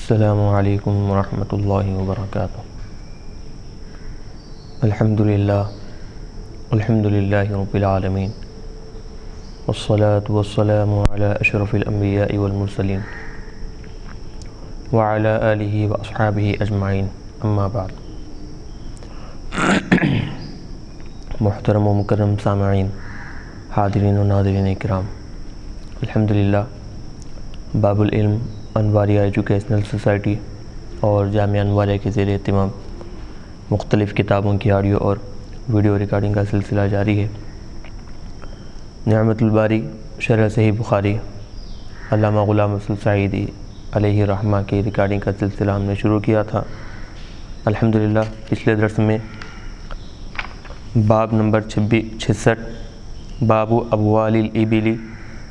السلام علیکم ورحمۃ اللہ وبرکاتہ۔ الحمد للہ رب العالمین، والصلاة والسلام علی اشرف الانبیاء والمرسلین وعلی آلہ واصحابہ اجمعین، اما بعد۔ محترم و مکرم سامعین، حاضرین و ناظرین کرام، الحمدللہ باب العلم انواریہ ایجوکیشنل سوسائٹی اور جامعہ انواریہ کے زیر اہتمام مختلف کتابوں کی آڈیو اور ویڈیو ریکارڈنگ کا سلسلہ جاری ہے۔ نعمت الباری شرح صحیح بخاری علامہ غلام رسول سعیدی علیہ رحمہ کی ریکارڈنگ کا سلسلہ ہم نے شروع کیا تھا۔ الحمدللہ پچھلے درس میں باب نمبر 66 باب ابوال الابل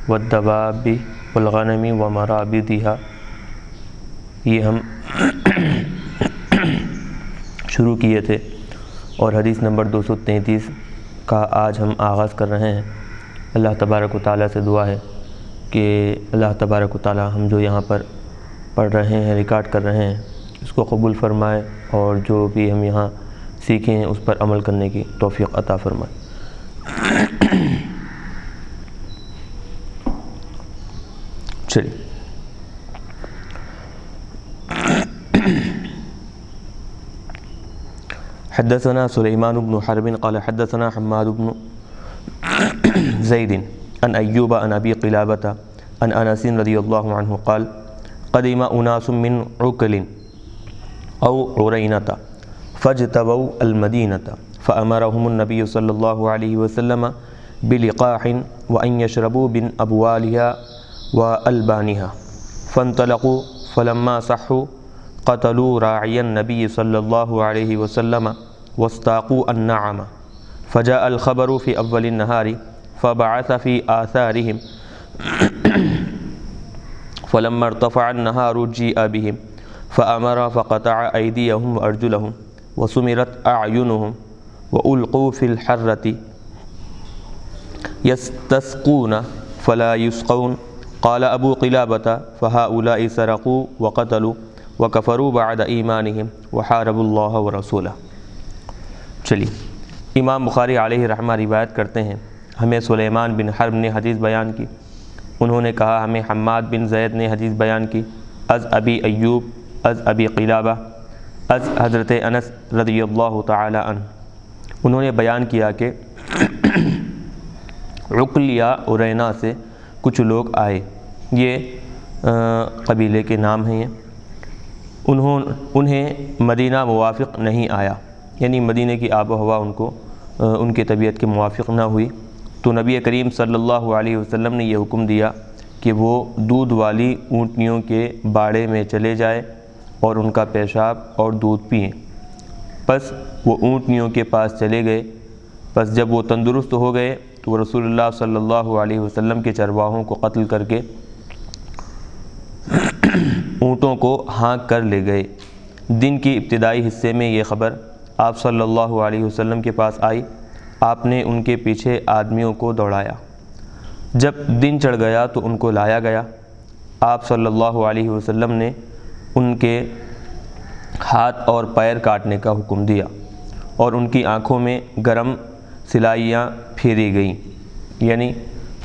والدواب والغنم ومرابضها، یہ ہم شروع کیے تھے، اور حدیث نمبر 233 کا آج ہم آغاز کر رہے ہیں۔ اللہ تبارک و تعالیٰ سے دعا ہے کہ اللہ تبارک و تعالیٰ ہم جو یہاں پر پڑھ رہے ہیں، ریکارڈ کر رہے ہیں، اس کو قبول فرمائے، اور جو بھی ہم یہاں سیکھیں اس پر عمل کرنے کی توفیق عطا فرمائے۔ چلیے، حدثنا سلیمان بن حرب قال حدثنا حماد بن زید عن ایوب عن ابی قلابة عن انس رضی اللہ عنہ قال قدم اناس من عکل او عرینة فاجتووا المدینة فامرهم النبی صلی اللہ علیہ وسلم بلقاح وان يشربوا من ابوالها والبانها فانطلقوا فلما صحوا قتلوا راعي النبي صلى الله عليه وسلم واستاقوا النعم فجاء الخبر في أول النهار فبعث في آثارهم فلما ارتفع النهار جيء بهم فأمر فقطع أيديهم وأرجلهم وسمرت أعينهم وألقوا في الحرة يستسقون فلا يسقون قال أبو قلابة فهؤلاء سرقوا وقتلوا وکفروا بعد ایمانہم وحاربوا اللہ ورسولہ۔ چلیے، امام بخاری علیہ رحمہ روایت کرتے ہیں، ہمیں سلیمان بن حرب نے حدیث بیان کی، انہوں نے کہا ہمیں حماد بن زید نے حدیث بیان کی، از ابی ایوب از ابی قلابہ از حضرت انس رضی اللہ تعالی عنہ، انہوں نے بیان کیا کہ عقل یا عرینا سے کچھ لوگ آئے، یہ قبیلے کے نام ہیں، انہیں مدینہ موافق نہیں آیا، یعنی مدینہ کی آب و ہوا ان کے طبیعت کے موافق نہ ہوئی، تو نبی کریم صلی اللہ علیہ وسلم نے یہ حکم دیا کہ وہ دودھ والی اونٹنیوں کے باڑے میں چلے جائے اور ان کا پیشاب اور دودھ پئیں۔ پس وہ اونٹنیوں کے پاس چلے گئے، پس جب وہ تندرست ہو گئے تو وہ رسول اللہ صلی اللہ علیہ وسلم کے چرواہوں کو قتل کر کے اونٹوں کو ہانک کر لے گئے۔ دن کی ابتدائی حصے میں یہ خبر آپ صلی اللہ علیہ وسلم کے پاس آئی، آپ نے ان کے پیچھے آدمیوں کو دوڑایا، جب دن چڑھ گیا تو ان کو لایا گیا، آپ صلی اللہ علیہ وسلم نے ان کے ہاتھ اور پیر کاٹنے کا حکم دیا، اور ان کی آنکھوں میں گرم سلائیاں پھیری گئیں، یعنی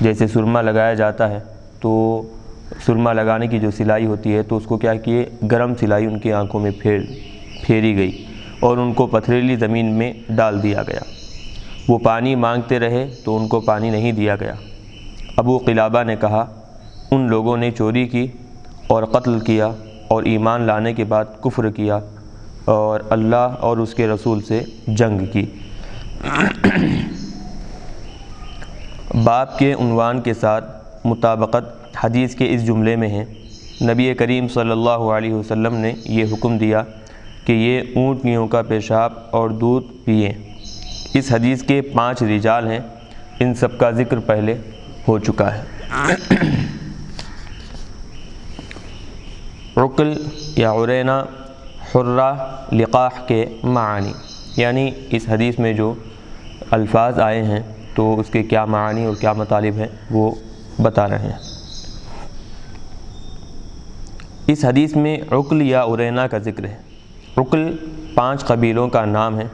جیسے سرما لگایا جاتا ہے تو سرما لگانے کی جو سلائی ہوتی ہے تو اس کو کیا کیے، گرم سلائی ان کی آنکھوں میں پھیری گئی اور ان کو پتھریلی زمین میں ڈال دیا گیا۔ وہ پانی مانگتے رہے تو ان کو پانی نہیں دیا گیا۔ ابو قلابہ نے کہا ان لوگوں نے چوری کی اور قتل کیا اور ایمان لانے کے بعد کفر کیا اور اللہ اور اس کے رسول سے جنگ کی۔ باب کے عنوان کے ساتھ مطابقت حدیث کے اس جملے میں ہے، نبی کریم صلی اللہ علیہ وسلم نے یہ حکم دیا کہ یہ اونٹنیوں کا پیشاب اور دودھ پئیں۔ اس حدیث کے 5 رجال ہیں، ان سب کا ذکر پہلے ہو چکا ہے۔ عقل یا عرینا، حرہ، لقاح کے معانی، یعنی اس حدیث میں جو الفاظ آئے ہیں تو اس کے کیا معانی اور کیا مطالب ہیں وہ بتا رہے ہیں۔ اس حدیث میں عقل یا ارینا کا ذکر ہے۔ عقل 5 قبیلوں کا نام ہے۔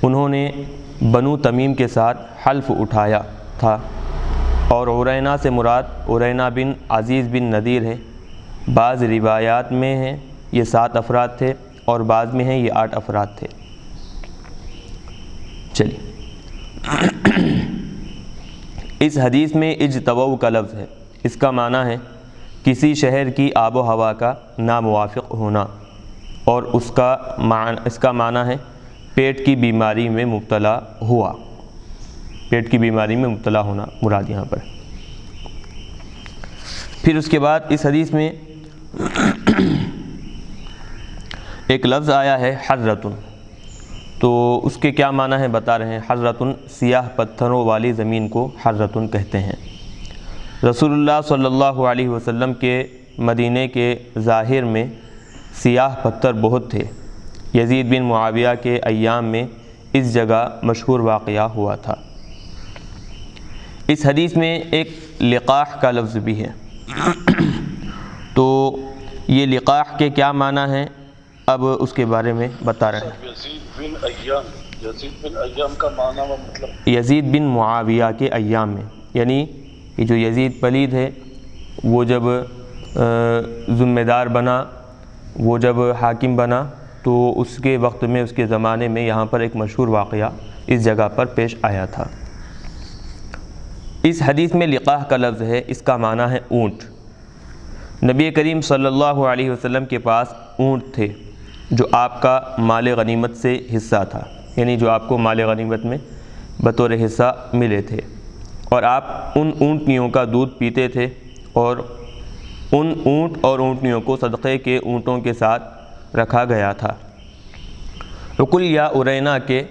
انہوں نے بنو تمیم کے ساتھ حلف اٹھایا تھا، اور ارینا سے مراد ارینا بن عزیز بن نذیر ہے۔ بعض روایات میں ہیں یہ 7 افراد تھے، اور بعض میں ہیں یہ 8 افراد تھے۔ چلیے، اس حدیث میں اجتوؤ کا لفظ ہے۔ اس کا معنی ہے کسی شہر کی آب و ہوا کا ناموافق ہونا، اور اس کا معنی ہے پیٹ کی بیماری میں مبتلا ہوا۔ پیٹ کی بیماری میں مبتلا ہونا مراد یہاں پر۔ پھر اس کے بعد اس حدیث میں ایک لفظ آیا ہے حرۃ، تو اس کے کیا معنی ہے بتا رہے ہیں۔ حرۃ، سیاہ پتھروں والی زمین کو حرۃ کہتے ہیں۔ رسول اللہ صلی اللہ علیہ وسلم کے مدینے کے ظاہر میں سیاہ پتھر بہت تھے۔ یزید بن معاویہ کے ایام میں اس جگہ مشہور واقعہ ہوا تھا۔ اس حدیث میں ایک لقاح کا لفظ بھی ہے، تو یہ لقاح کے کیا معنی ہیں اب اس کے بارے میں بتا رہے ہیں۔ یزید بن ایام کا معنی و مطلب یزید بن معاویہ کے ایام میں، یعنی کہ جو یزید پلید ہے وہ جب ذمہ دار بنا، وہ جب حاکم بنا، تو اس کے وقت میں، اس کے زمانے میں یہاں پر ایک مشہور واقعہ اس جگہ پر پیش آیا تھا۔ اس حدیث میں لقاح کا لفظ ہے، اس کا معنی ہے اونٹ۔ نبی کریم صلی اللہ علیہ وسلم کے پاس اونٹ تھے جو آپ کا مال غنیمت سے حصہ تھا، یعنی جو آپ کو مال غنیمت میں بطور حصہ ملے تھے، اور آپ ان اونٹنیوں کا دودھ پیتے تھے، اور ان اونٹ اور اونٹنیوں کو صدقے کے اونٹوں کے ساتھ رکھا گیا تھا۔ عقل یا ارینا کے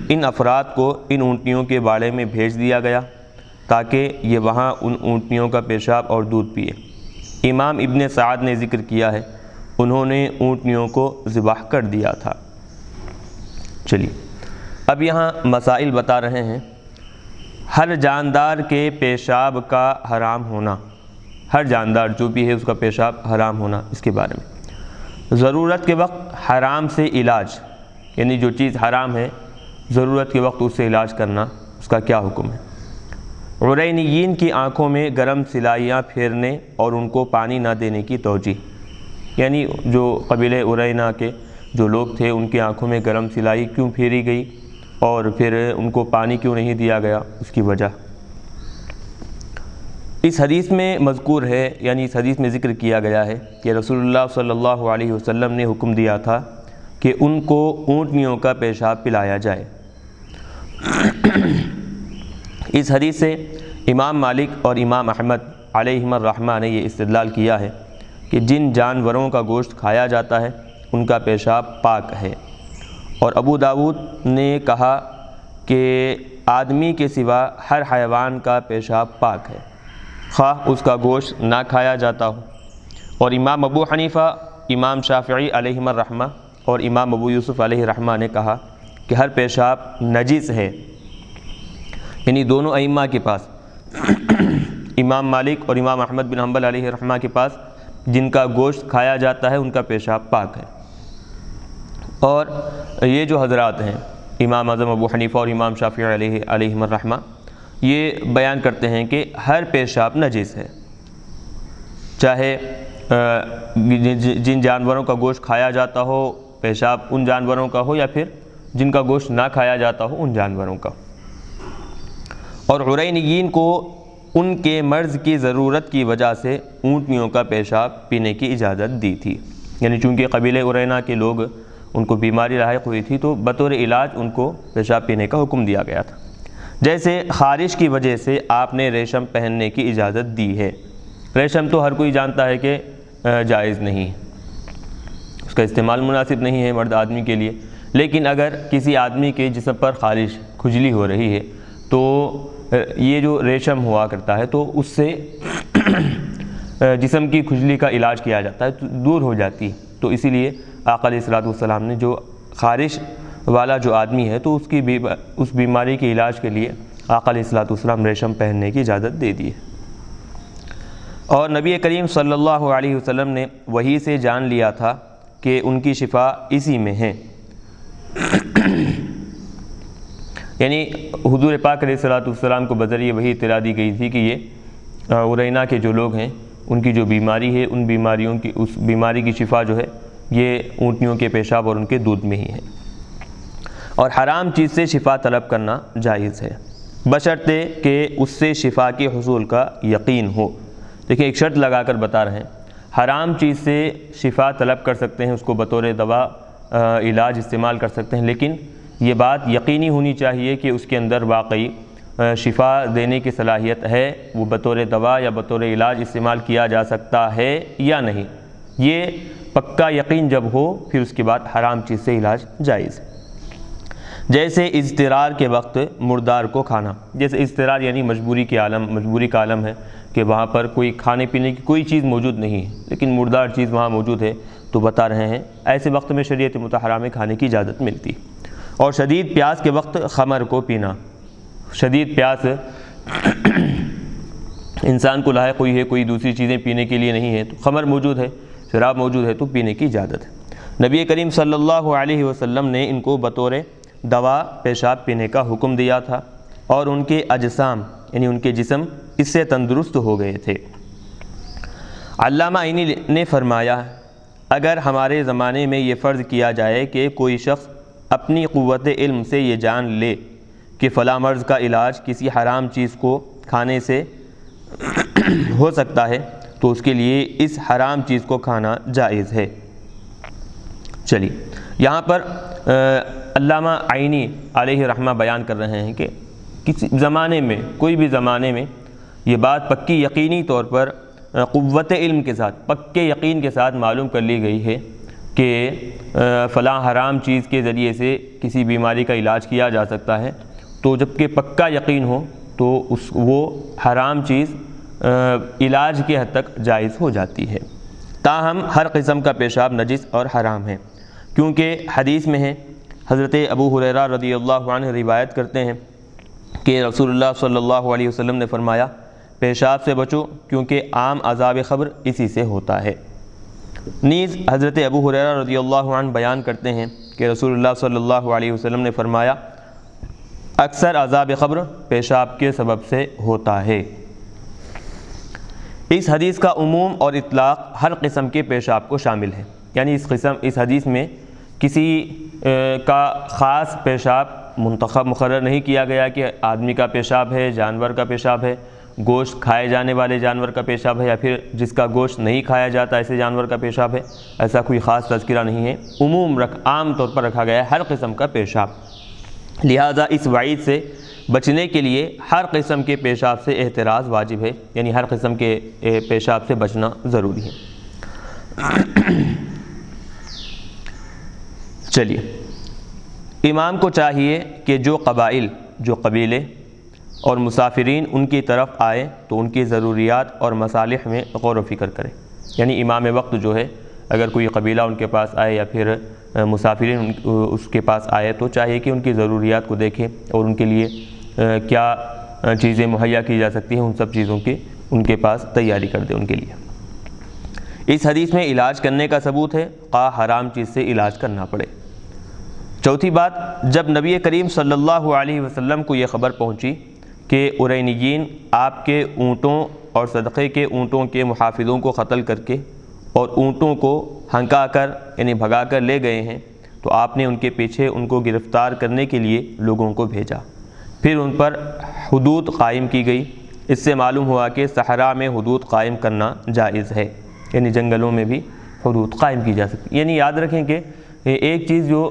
ان افراد کو ان اونٹنیوں کے باڑے میں بھیج دیا گیا تاکہ یہ وہاں ان اونٹنیوں کا پیشاب اور دودھ پیے۔ امام ابن سعد نے ذکر کیا ہے انہوں نے اونٹنیوں کو ذبح کر دیا تھا۔ چلیے، اب یہاں مسائل بتا رہے ہیں۔ ہر جاندار کے پیشاب کا حرام ہونا، ہر جاندار جو بھی ہے اس کا پیشاب حرام ہونا، اس کے بارے میں ضرورت کے وقت حرام سے علاج، یعنی جو چیز حرام ہے ضرورت کے وقت اس سے علاج کرنا، اس کا کیا حکم ہے۔ عرینیین کی آنکھوں میں گرم سلائیاں پھیرنے اور ان کو پانی نہ دینے کی توجیہ، یعنی جو قبیلہ عرینا کے جو لوگ تھے ان کی آنکھوں میں گرم سلائی کیوں پھیری گئی اور پھر ان کو پانی کیوں نہیں دیا گیا، اس کی وجہ اس حدیث میں مذکور ہے، یعنی اس حدیث میں ذکر کیا گیا ہے کہ رسول اللہ صلی اللہ علیہ وسلم نے حکم دیا تھا کہ ان کو اونٹنیوں کا پیشاب پلایا جائے۔ اس حدیث سے امام مالک اور امام احمد علیہم الرحمہ نے یہ استدلال کیا ہے کہ جن جانوروں کا گوشت کھایا جاتا ہے ان کا پیشاب پاک ہے، اور ابو داؤد نے کہا کہ آدمی کے سوا ہر حیوان کا پیشاب پاک ہے، خواہ اس کا گوشت نہ کھایا جاتا ہو۔ اور امام ابو حنیفہ، امام شافعی علیہم الرحمہ اور امام ابو یوسف علیہ الرحمہ نے کہا کہ ہر پیشاب نجس ہے، یعنی دونوں ائمہ کے پاس، امام مالک اور امام احمد بن حنبل علیہ الرحمہ کے پاس جن کا گوشت کھایا جاتا ہے ان کا پیشاب پاک ہے۔ اور یہ جو حضرات ہیں امام اعظم ابو حنیفہ اور امام شافعی علیہم الرحمہ، یہ بیان کرتے ہیں کہ ہر پیشاب نجس ہے، چاہے جن جانوروں کا گوشت کھایا جاتا ہو پیشاب ان جانوروں کا ہو، یا پھر جن کا گوشت نہ کھایا جاتا ہو ان جانوروں کا۔ اور عرینیین کو ان کے مرض کی ضرورت کی وجہ سے اونٹنیوں کا پیشاب پینے کی اجازت دی تھی، یعنی چونکہ قبیلہ عرینا کے لوگ ان کو بیماری لاحق ہوئی تھی تو بطور علاج ان کو پیشاب پینے کا حکم دیا گیا تھا۔ جیسے خارش کی وجہ سے آپ نے ریشم پہننے کی اجازت دی ہے۔ ریشم تو ہر کوئی جانتا ہے کہ جائز نہیں، اس کا استعمال مناسب نہیں ہے مرد آدمی کے لیے، لیکن اگر کسی آدمی کے جسم پر خارش کھجلی ہو رہی ہے تو یہ جو ریشم ہوا کرتا ہے تو اس سے جسم کی کھجلی کا علاج کیا جاتا ہے، تو دور ہو جاتی ہے۔ تو اسی لیے آقا علیہ الصلوۃ والسلام نے جو خارش والا جو آدمی ہے تو اس بیماری کے علاج کے لیے آقا علیہ الصلوۃ والسلام ریشم پہننے کی اجازت دے دی ہے۔ اور نبی کریم صلی اللہ علیہ وسلم نے وحی سے جان لیا تھا کہ ان کی شفا اسی میں ہے۔ یعنی حضور پاک علیہ الصلوۃ والسلام کو بذریعہ وحی اطلاع دی گئی تھی کہ یہ عرینا کے جو لوگ ہیں ان کی جو بیماری ہے، ان بیماریوں کی، اس بیماری کی شفا جو ہے یہ اونٹنیوں کے پیشاب اور ان کے دودھ میں ہی ہے۔ اور حرام چیز سے شفا طلب کرنا جائز ہے، بشرطے کہ اس سے شفا کے حصول کا یقین ہو۔ دیکھیں ایک شرط لگا کر بتا رہے ہیں، حرام چیز سے شفا طلب کر سکتے ہیں، اس کو بطور دوا علاج استعمال کر سکتے ہیں، لیکن یہ بات یقینی ہونی چاہیے کہ اس کے اندر واقعی شفا دینے کی صلاحیت ہے، وہ بطور دوا یا بطور علاج استعمال کیا جا سکتا ہے یا نہیں۔ یہ پکا یقین جب ہو پھر اس کے بعد حرام چیز سے علاج جائز۔ جیسے اضطرار کے وقت مردار کو کھانا، جیسے اضطرار یعنی مجبوری کا عالم ہے کہ وہاں پر کوئی کھانے پینے کی کوئی چیز موجود نہیں ہے لیکن مردار چیز وہاں موجود ہے، تو بتا رہے ہیں ایسے وقت میں شریعت مطہرہ میں کھانے کی اجازت ملتی۔ اور شدید پیاس کے وقت خمر کو پینا، شدید پیاس انسان کو لاحق ہوئی ہے، کوئی دوسری چیزیں پینے کے لیے نہیں ہے، تو خمر موجود ہے، شراب موجود ہے تو پینے کی اجازت ہے۔ نبی کریم صلی اللہ علیہ وسلم نے ان کو بطور دوا پیشاب پینے کا حکم دیا تھا، اور ان کے اجسام یعنی ان کے جسم اس سے تندرست ہو گئے تھے۔ علامہ عینی نے فرمایا، اگر ہمارے زمانے میں یہ فرض کیا جائے کہ کوئی شخص اپنی قوت علم سے یہ جان لے کہ فلاں مرض کا علاج کسی حرام چیز کو کھانے سے ہو سکتا ہے تو اس کے لیے اس حرام چیز کو کھانا جائز ہے۔ چلیے یہاں پر علامہ عینی علیہ رحمہ بیان کر رہے ہیں کہ کسی زمانے میں، کوئی بھی زمانے میں یہ بات پکی یقینی طور پر قوت علم کے ساتھ، پکے یقین کے ساتھ معلوم کر لی گئی ہے کہ فلاں حرام چیز کے ذریعے سے کسی بیماری کا علاج کیا جا سکتا ہے، تو جب کہ پکا یقین ہو تو وہ حرام چیز علاج کے حد تک جائز ہو جاتی ہے۔ تاہم ہر قسم کا پیشاب نجس اور حرام ہے، کیونکہ حدیث میں ہے، حضرت ابو ہریرہ رضی اللہ عنہ روایت کرتے ہیں کہ رسول اللہ صلی اللہ علیہ وسلم نے فرمایا، پیشاب سے بچو کیونکہ عام عذاب قبر اسی سے ہوتا ہے۔ نیز حضرت ابو ہریرہ رضی اللہ عنہ بیان کرتے ہیں کہ رسول اللہ صلی اللہ علیہ وسلم نے فرمایا، اکثر عذاب قبر پیشاب کے سبب سے ہوتا ہے۔ اس حدیث کا عموم اور اطلاق ہر قسم کے پیشاب کو شامل ہے، یعنی اس حدیث میں کسی کا خاص پیشاب منتخب مقرر نہیں کیا گیا کہ آدمی کا پیشاب ہے، جانور کا پیشاب ہے، گوشت کھائے جانے والے جانور کا پیشاب ہے، یا پھر جس کا گوشت نہیں کھایا جاتا ایسے جانور کا پیشاب ہے، ایسا کوئی خاص تذکرہ نہیں ہے، عام طور پر رکھا گیا ہے ہر قسم کا پیشاب۔ لہذا اس وعید سے بچنے کے لیے ہر قسم کے پیشاب سے احتراز واجب ہے، یعنی ہر قسم کے پیشاب سے بچنا ضروری ہے۔ چلیے، امام کو چاہیے کہ جو قبیلے اور مسافرین ان کی طرف آئے تو ان کی ضروریات اور مصالح میں غور و فکر کرے، یعنی امام وقت جو ہے اگر کوئی قبیلہ ان کے پاس آئے یا پھر مسافرین اس کے پاس آئے تو چاہیے کہ ان کی ضروریات کو دیکھے اور ان کے لیے کیا چیزیں مہیا کی جا سکتی ہیں، ان سب چیزوں کی ان کے پاس تیاری کر دے ان کے لیے۔ اس حدیث میں علاج کرنے کا ثبوت ہے، خواہ حرام چیز سے علاج کرنا پڑے۔ چوتھی بات، جب نبی کریم صلی اللہ علیہ وسلم کو یہ خبر پہنچی کہ عرینیین آپ کے اونٹوں اور صدقے کے اونٹوں کے محافظوں کو قتل کر کے اور اونٹوں کو ہنکا کر یعنی بھگا کر لے گئے ہیں، تو آپ نے ان کے پیچھے ان کو گرفتار کرنے کے لیے لوگوں کو بھیجا، پھر ان پر حدود قائم کی گئی۔ اس سے معلوم ہوا کہ صحرا میں حدود قائم کرنا جائز ہے، یعنی جنگلوں میں بھی حدود قائم کی جا سکتی۔ یعنی یاد رکھیں کہ ایک چیز جو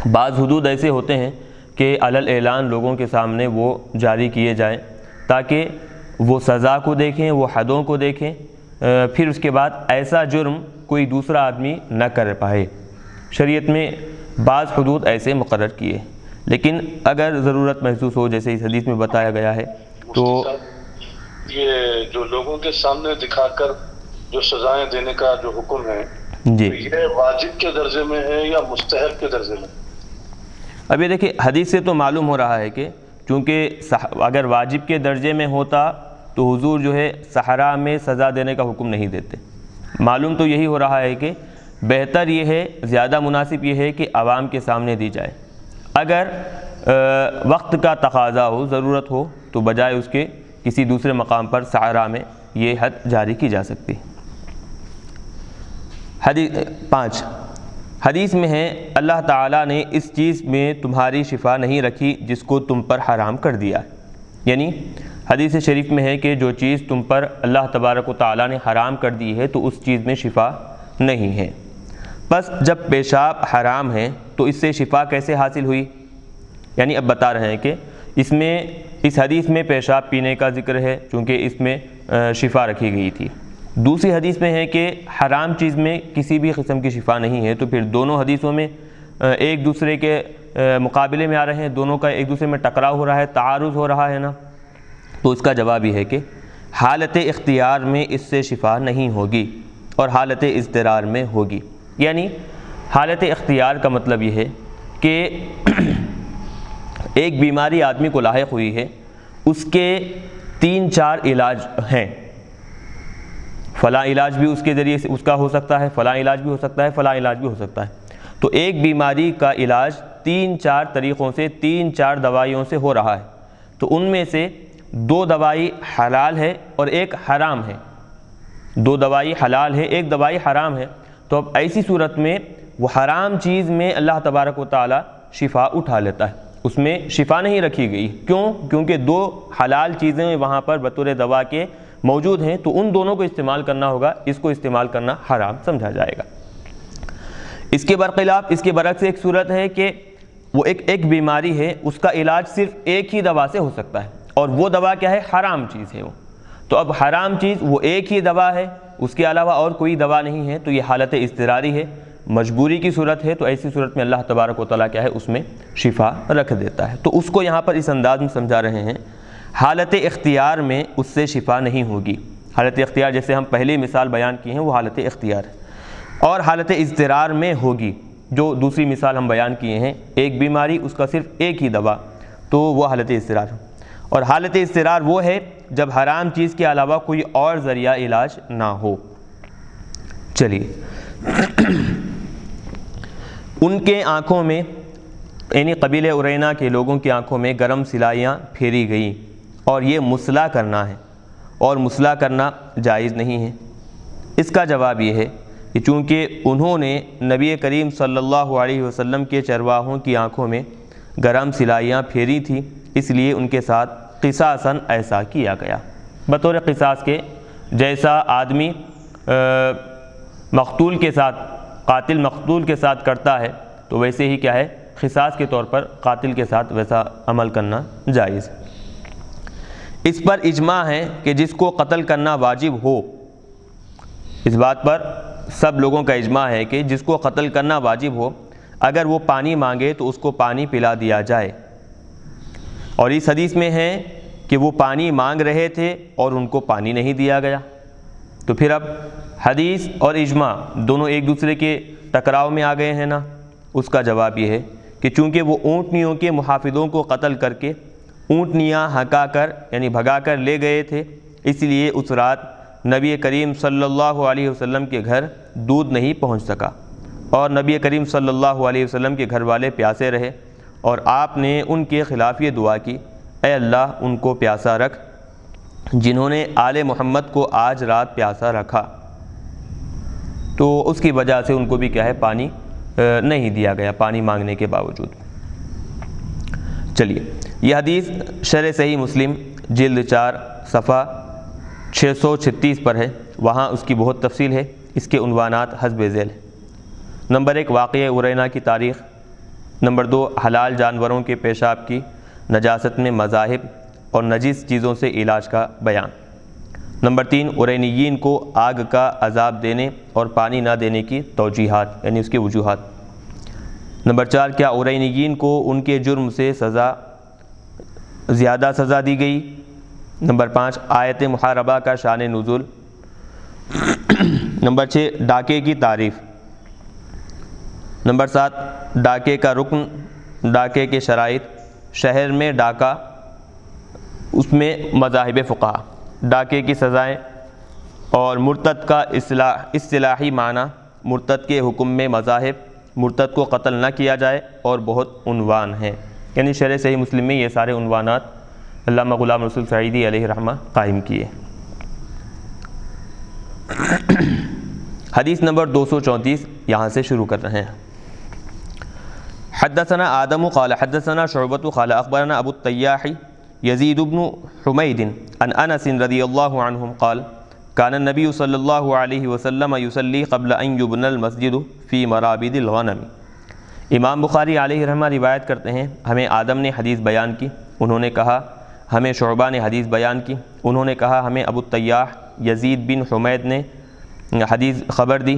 بعض حدود ایسے ہوتے ہیں کہ علی اعلان لوگوں کے سامنے وہ جاری کیے جائیں تاکہ وہ سزا کو دیکھیں، وہ حدوں کو دیکھیں، پھر اس کے بعد ایسا جرم کوئی دوسرا آدمی نہ کر پائے۔ شریعت میں بعض حدود ایسے مقرر کیے، لیکن اگر ضرورت محسوس ہو جیسے اس حدیث میں بتایا گیا ہے تو یہ جو لوگوں کے سامنے دکھا کر جو سزائیں دینے کا جو حکم ہے جی، یہ واجب کے درجے میں ہے یا مستحب کے درجے میں؟ ابھی دیکھیں حدیث سے تو معلوم ہو رہا ہے کہ چونکہ اگر واجب کے درجے میں ہوتا تو حضور جو ہے صحرا میں سزا دینے کا حکم نہیں دیتے۔ معلوم تو یہی ہو رہا ہے کہ بہتر یہ ہے، زیادہ مناسب یہ ہے کہ عوام کے سامنے دی جائے۔ اگر وقت کا تقاضا ہو، ضرورت ہو، تو بجائے اس کے کسی دوسرے مقام پر صحرا میں یہ حد جاری کی جا سکتی۔ حدیث 5، حدیث میں ہے اللہ تعالیٰ نے اس چیز میں تمہاری شفا نہیں رکھی جس کو تم پر حرام کر دیا، یعنی حدیث شریف میں ہے کہ جو چیز تم پر اللہ تبارک و تعالیٰ نے حرام کر دی ہے تو اس چیز میں شفا نہیں ہے۔ بس جب پیشاب حرام ہے تو اس سے شفا کیسے حاصل ہوئی؟ یعنی اب بتا رہے ہیں کہ اس حدیث میں پیشاب پینے کا ذکر ہے چونکہ اس میں شفا رکھی گئی تھی۔ دوسری حدیث میں ہے کہ حرام چیز میں کسی بھی قسم کی شفا نہیں ہے، تو پھر دونوں حدیثوں میں ایک دوسرے کے مقابلے میں آ رہے ہیں، دونوں کا ایک دوسرے میں ٹکراؤ ہو رہا ہے، تعارض ہو رہا ہے نا۔ تو اس کا جواب یہ ہے کہ حالت اختیار میں اس سے شفا نہیں ہوگی اور حالت اضطرار میں ہوگی۔ یعنی حالت اختیار کا مطلب یہ ہے کہ ایک بیماری آدمی کو لاحق ہوئی ہے، اس کے 3-4 علاج ہیں، فلاں علاج بھی اس کے ذریعے سے اس کا ہو سکتا ہے، فلاں علاج بھی ہو سکتا ہے، فلاں علاج بھی ہو سکتا ہے۔ تو ایک بیماری کا علاج 3-4 طریقوں سے 3-4 دوائیوں سے ہو رہا ہے، تو ان میں سے 2 دوائی حلال ہے اور ایک حرام ہے، 2 دوائی حلال ہے، ایک دوائی حرام ہے۔ تو اب ایسی صورت میں وہ حرام چیز میں اللہ تبارک و تعالی شفا اٹھا لیتا ہے، اس میں شفا نہیں رکھی گئی۔ کیوں؟ کیونکہ 2 حلال چیزیں وہاں پر بطور دوا کے موجود ہیں، تو ان دونوں کو استعمال کرنا ہوگا، اس کو استعمال کرنا حرام سمجھا جائے گا۔ اس کے برخلاف، اس کے برعکس ایک صورت ہے کہ وہ ایک بیماری ہے، اس کا علاج صرف ایک ہی دوا سے ہو سکتا ہے، اور وہ دوا کیا ہے؟ حرام چیز ہے وہ۔ تو اب حرام چیز وہ ایک ہی دوا ہے، اس کے علاوہ اور کوئی دوا نہیں ہے، تو یہ حالت اضطراری ہے، مجبوری کی صورت ہے۔ تو ایسی صورت میں اللہ تبارک و تعالیٰ کیا ہے؟ اس میں شفا رکھ دیتا ہے۔ تو اس کو یہاں پر اس انداز میں سمجھا رہے ہیں، حالت اختیار میں اس سے شفا نہیں ہوگی۔ حالت اختیار جیسے ہم پہلی مثال بیان کی ہیں وہ حالت اختیار ہے، اور حالت اضطرار میں ہوگی جو دوسری مثال ہم بیان کیے ہیں، ایک بیماری اس کا صرف ایک ہی دوا، تو وہ حالت اضطرار ہے۔ اور حالت اضطرار وہ ہے جب حرام چیز کے علاوہ کوئی اور ذریعہ علاج نہ ہو۔ چلیے، ان کے آنکھوں میں، یعنی قبیلہ ارینا کے لوگوں کی آنکھوں میں گرم سلائیاں پھیری گئیں، اور یہ مصلح کرنا ہے، اور مصلح کرنا جائز نہیں ہے۔ اس کا جواب یہ ہے کہ چونکہ انہوں نے نبی کریم صلی اللہ علیہ وسلم کے چرواہوں کی آنکھوں میں گرم سلائیاں پھیری تھیں، اس لیے ان کے ساتھ قصاصاً ایسا کیا گیا۔ بطور قصاص کے، جیسا آدمی مقتول کے ساتھ، قاتل مقتول کے ساتھ کرتا ہے، تو ویسے ہی کیا ہے؟ قصاص کے طور پر قاتل کے ساتھ ویسا عمل کرنا جائز ہے۔ اس پر اجماع ہے کہ جس کو قتل کرنا واجب ہو، اس بات پر سب لوگوں کا اجماع ہے کہ جس کو قتل کرنا واجب ہو، اگر وہ پانی مانگے تو اس کو پانی پلا دیا جائے۔ اور اس حدیث میں ہے کہ وہ پانی مانگ رہے تھے اور ان کو پانی نہیں دیا گیا۔ تو پھر اب حدیث اور اجماع دونوں ایک دوسرے کے ٹکراؤ میں آ گئے ہیں نا۔ اس کا جواب یہ ہے کہ چونکہ وہ اونٹنیوں کے محافظوں کو قتل کر کے اونٹنیاں ہکا کر، یعنی بھگا کر لے گئے تھے، اس لیے اس رات نبی کریم صلی اللہ علیہ وسلم کے گھر دودھ نہیں پہنچ سکا، اور نبی کریم صلی اللہ علیہ وسلم کے گھر والے پیاسے رہے، اور آپ نے ان کے خلاف یہ دعا کی، اے اللہ ان کو پیاسا رکھ جنہوں نے آل محمد کو آج رات پیاسا رکھا۔ تو اس کی وجہ سے ان کو بھی کیا ہے؟ پانی نہیں دیا گیا، پانی مانگنے کے باوجود۔ چلیے، یہ حدیث شرح صحیح مسلم جلد 4 صفحہ 636 پر ہے، وہاں اس کی بہت تفصیل ہے۔ اس کے عنوانات حسب ذیل ہیں۔ نمبر 1، واقعہ ارینا کی تاریخ۔ نمبر 2، حلال جانوروں کے پیشاب کی نجاست میں مذاہب اور نجس چیزوں سے علاج کا بیان۔ نمبر 3، ارینیین کو آگ کا عذاب دینے اور پانی نہ دینے کی توجیحات، یعنی اس کے وجوہات۔ نمبر 4، کیا ارینیین کو ان کے جرم سے زیادہ سزا دی گئی۔ نمبر 5، آیت محاربہ کا شان نزول۔ نمبر 6، ڈاکے کی تعریف۔ نمبر 7، ڈاکے کا رکن، ڈاکے کے شرائط، شہر میں ڈاکہ، اس میں مذاہب فقہا۔ ڈاکے کی سزائیں اور مرتد کا اصطلاحی معنی، مرتد کے حکم میں مذاہب، مرتد کو قتل نہ کیا جائے، اور بہت عنوان ہیں۔ یعنی شرح صحیح مسلم میں یہ سارے عنوانات علامہ غلام رسول سعیدی علیہ رحمہ قائم کیے۔ حدیث نمبر 234 یہاں سے شروع کر رہے ہیں۔ حدثنا آدم قال حدثنا شعبۃ قال اخبرنا ابو الطیاح یزید بن حمید عن انس رضی اللہ عنہ قال كان النبی صلی اللہ علیہ وسلم یصلی قبل ان یبنى المسجد فی مرابد الغنم۔ امام بخاری علیہ رحمہ روایت کرتے ہیں، ہمیں آدم نے حدیث بیان کی، انہوں نے کہا ہمیں شعبہ نے حدیث بیان کی، انہوں نے کہا ہمیں ابو الطیاح یزید بن حمید نے حدیث خبر دی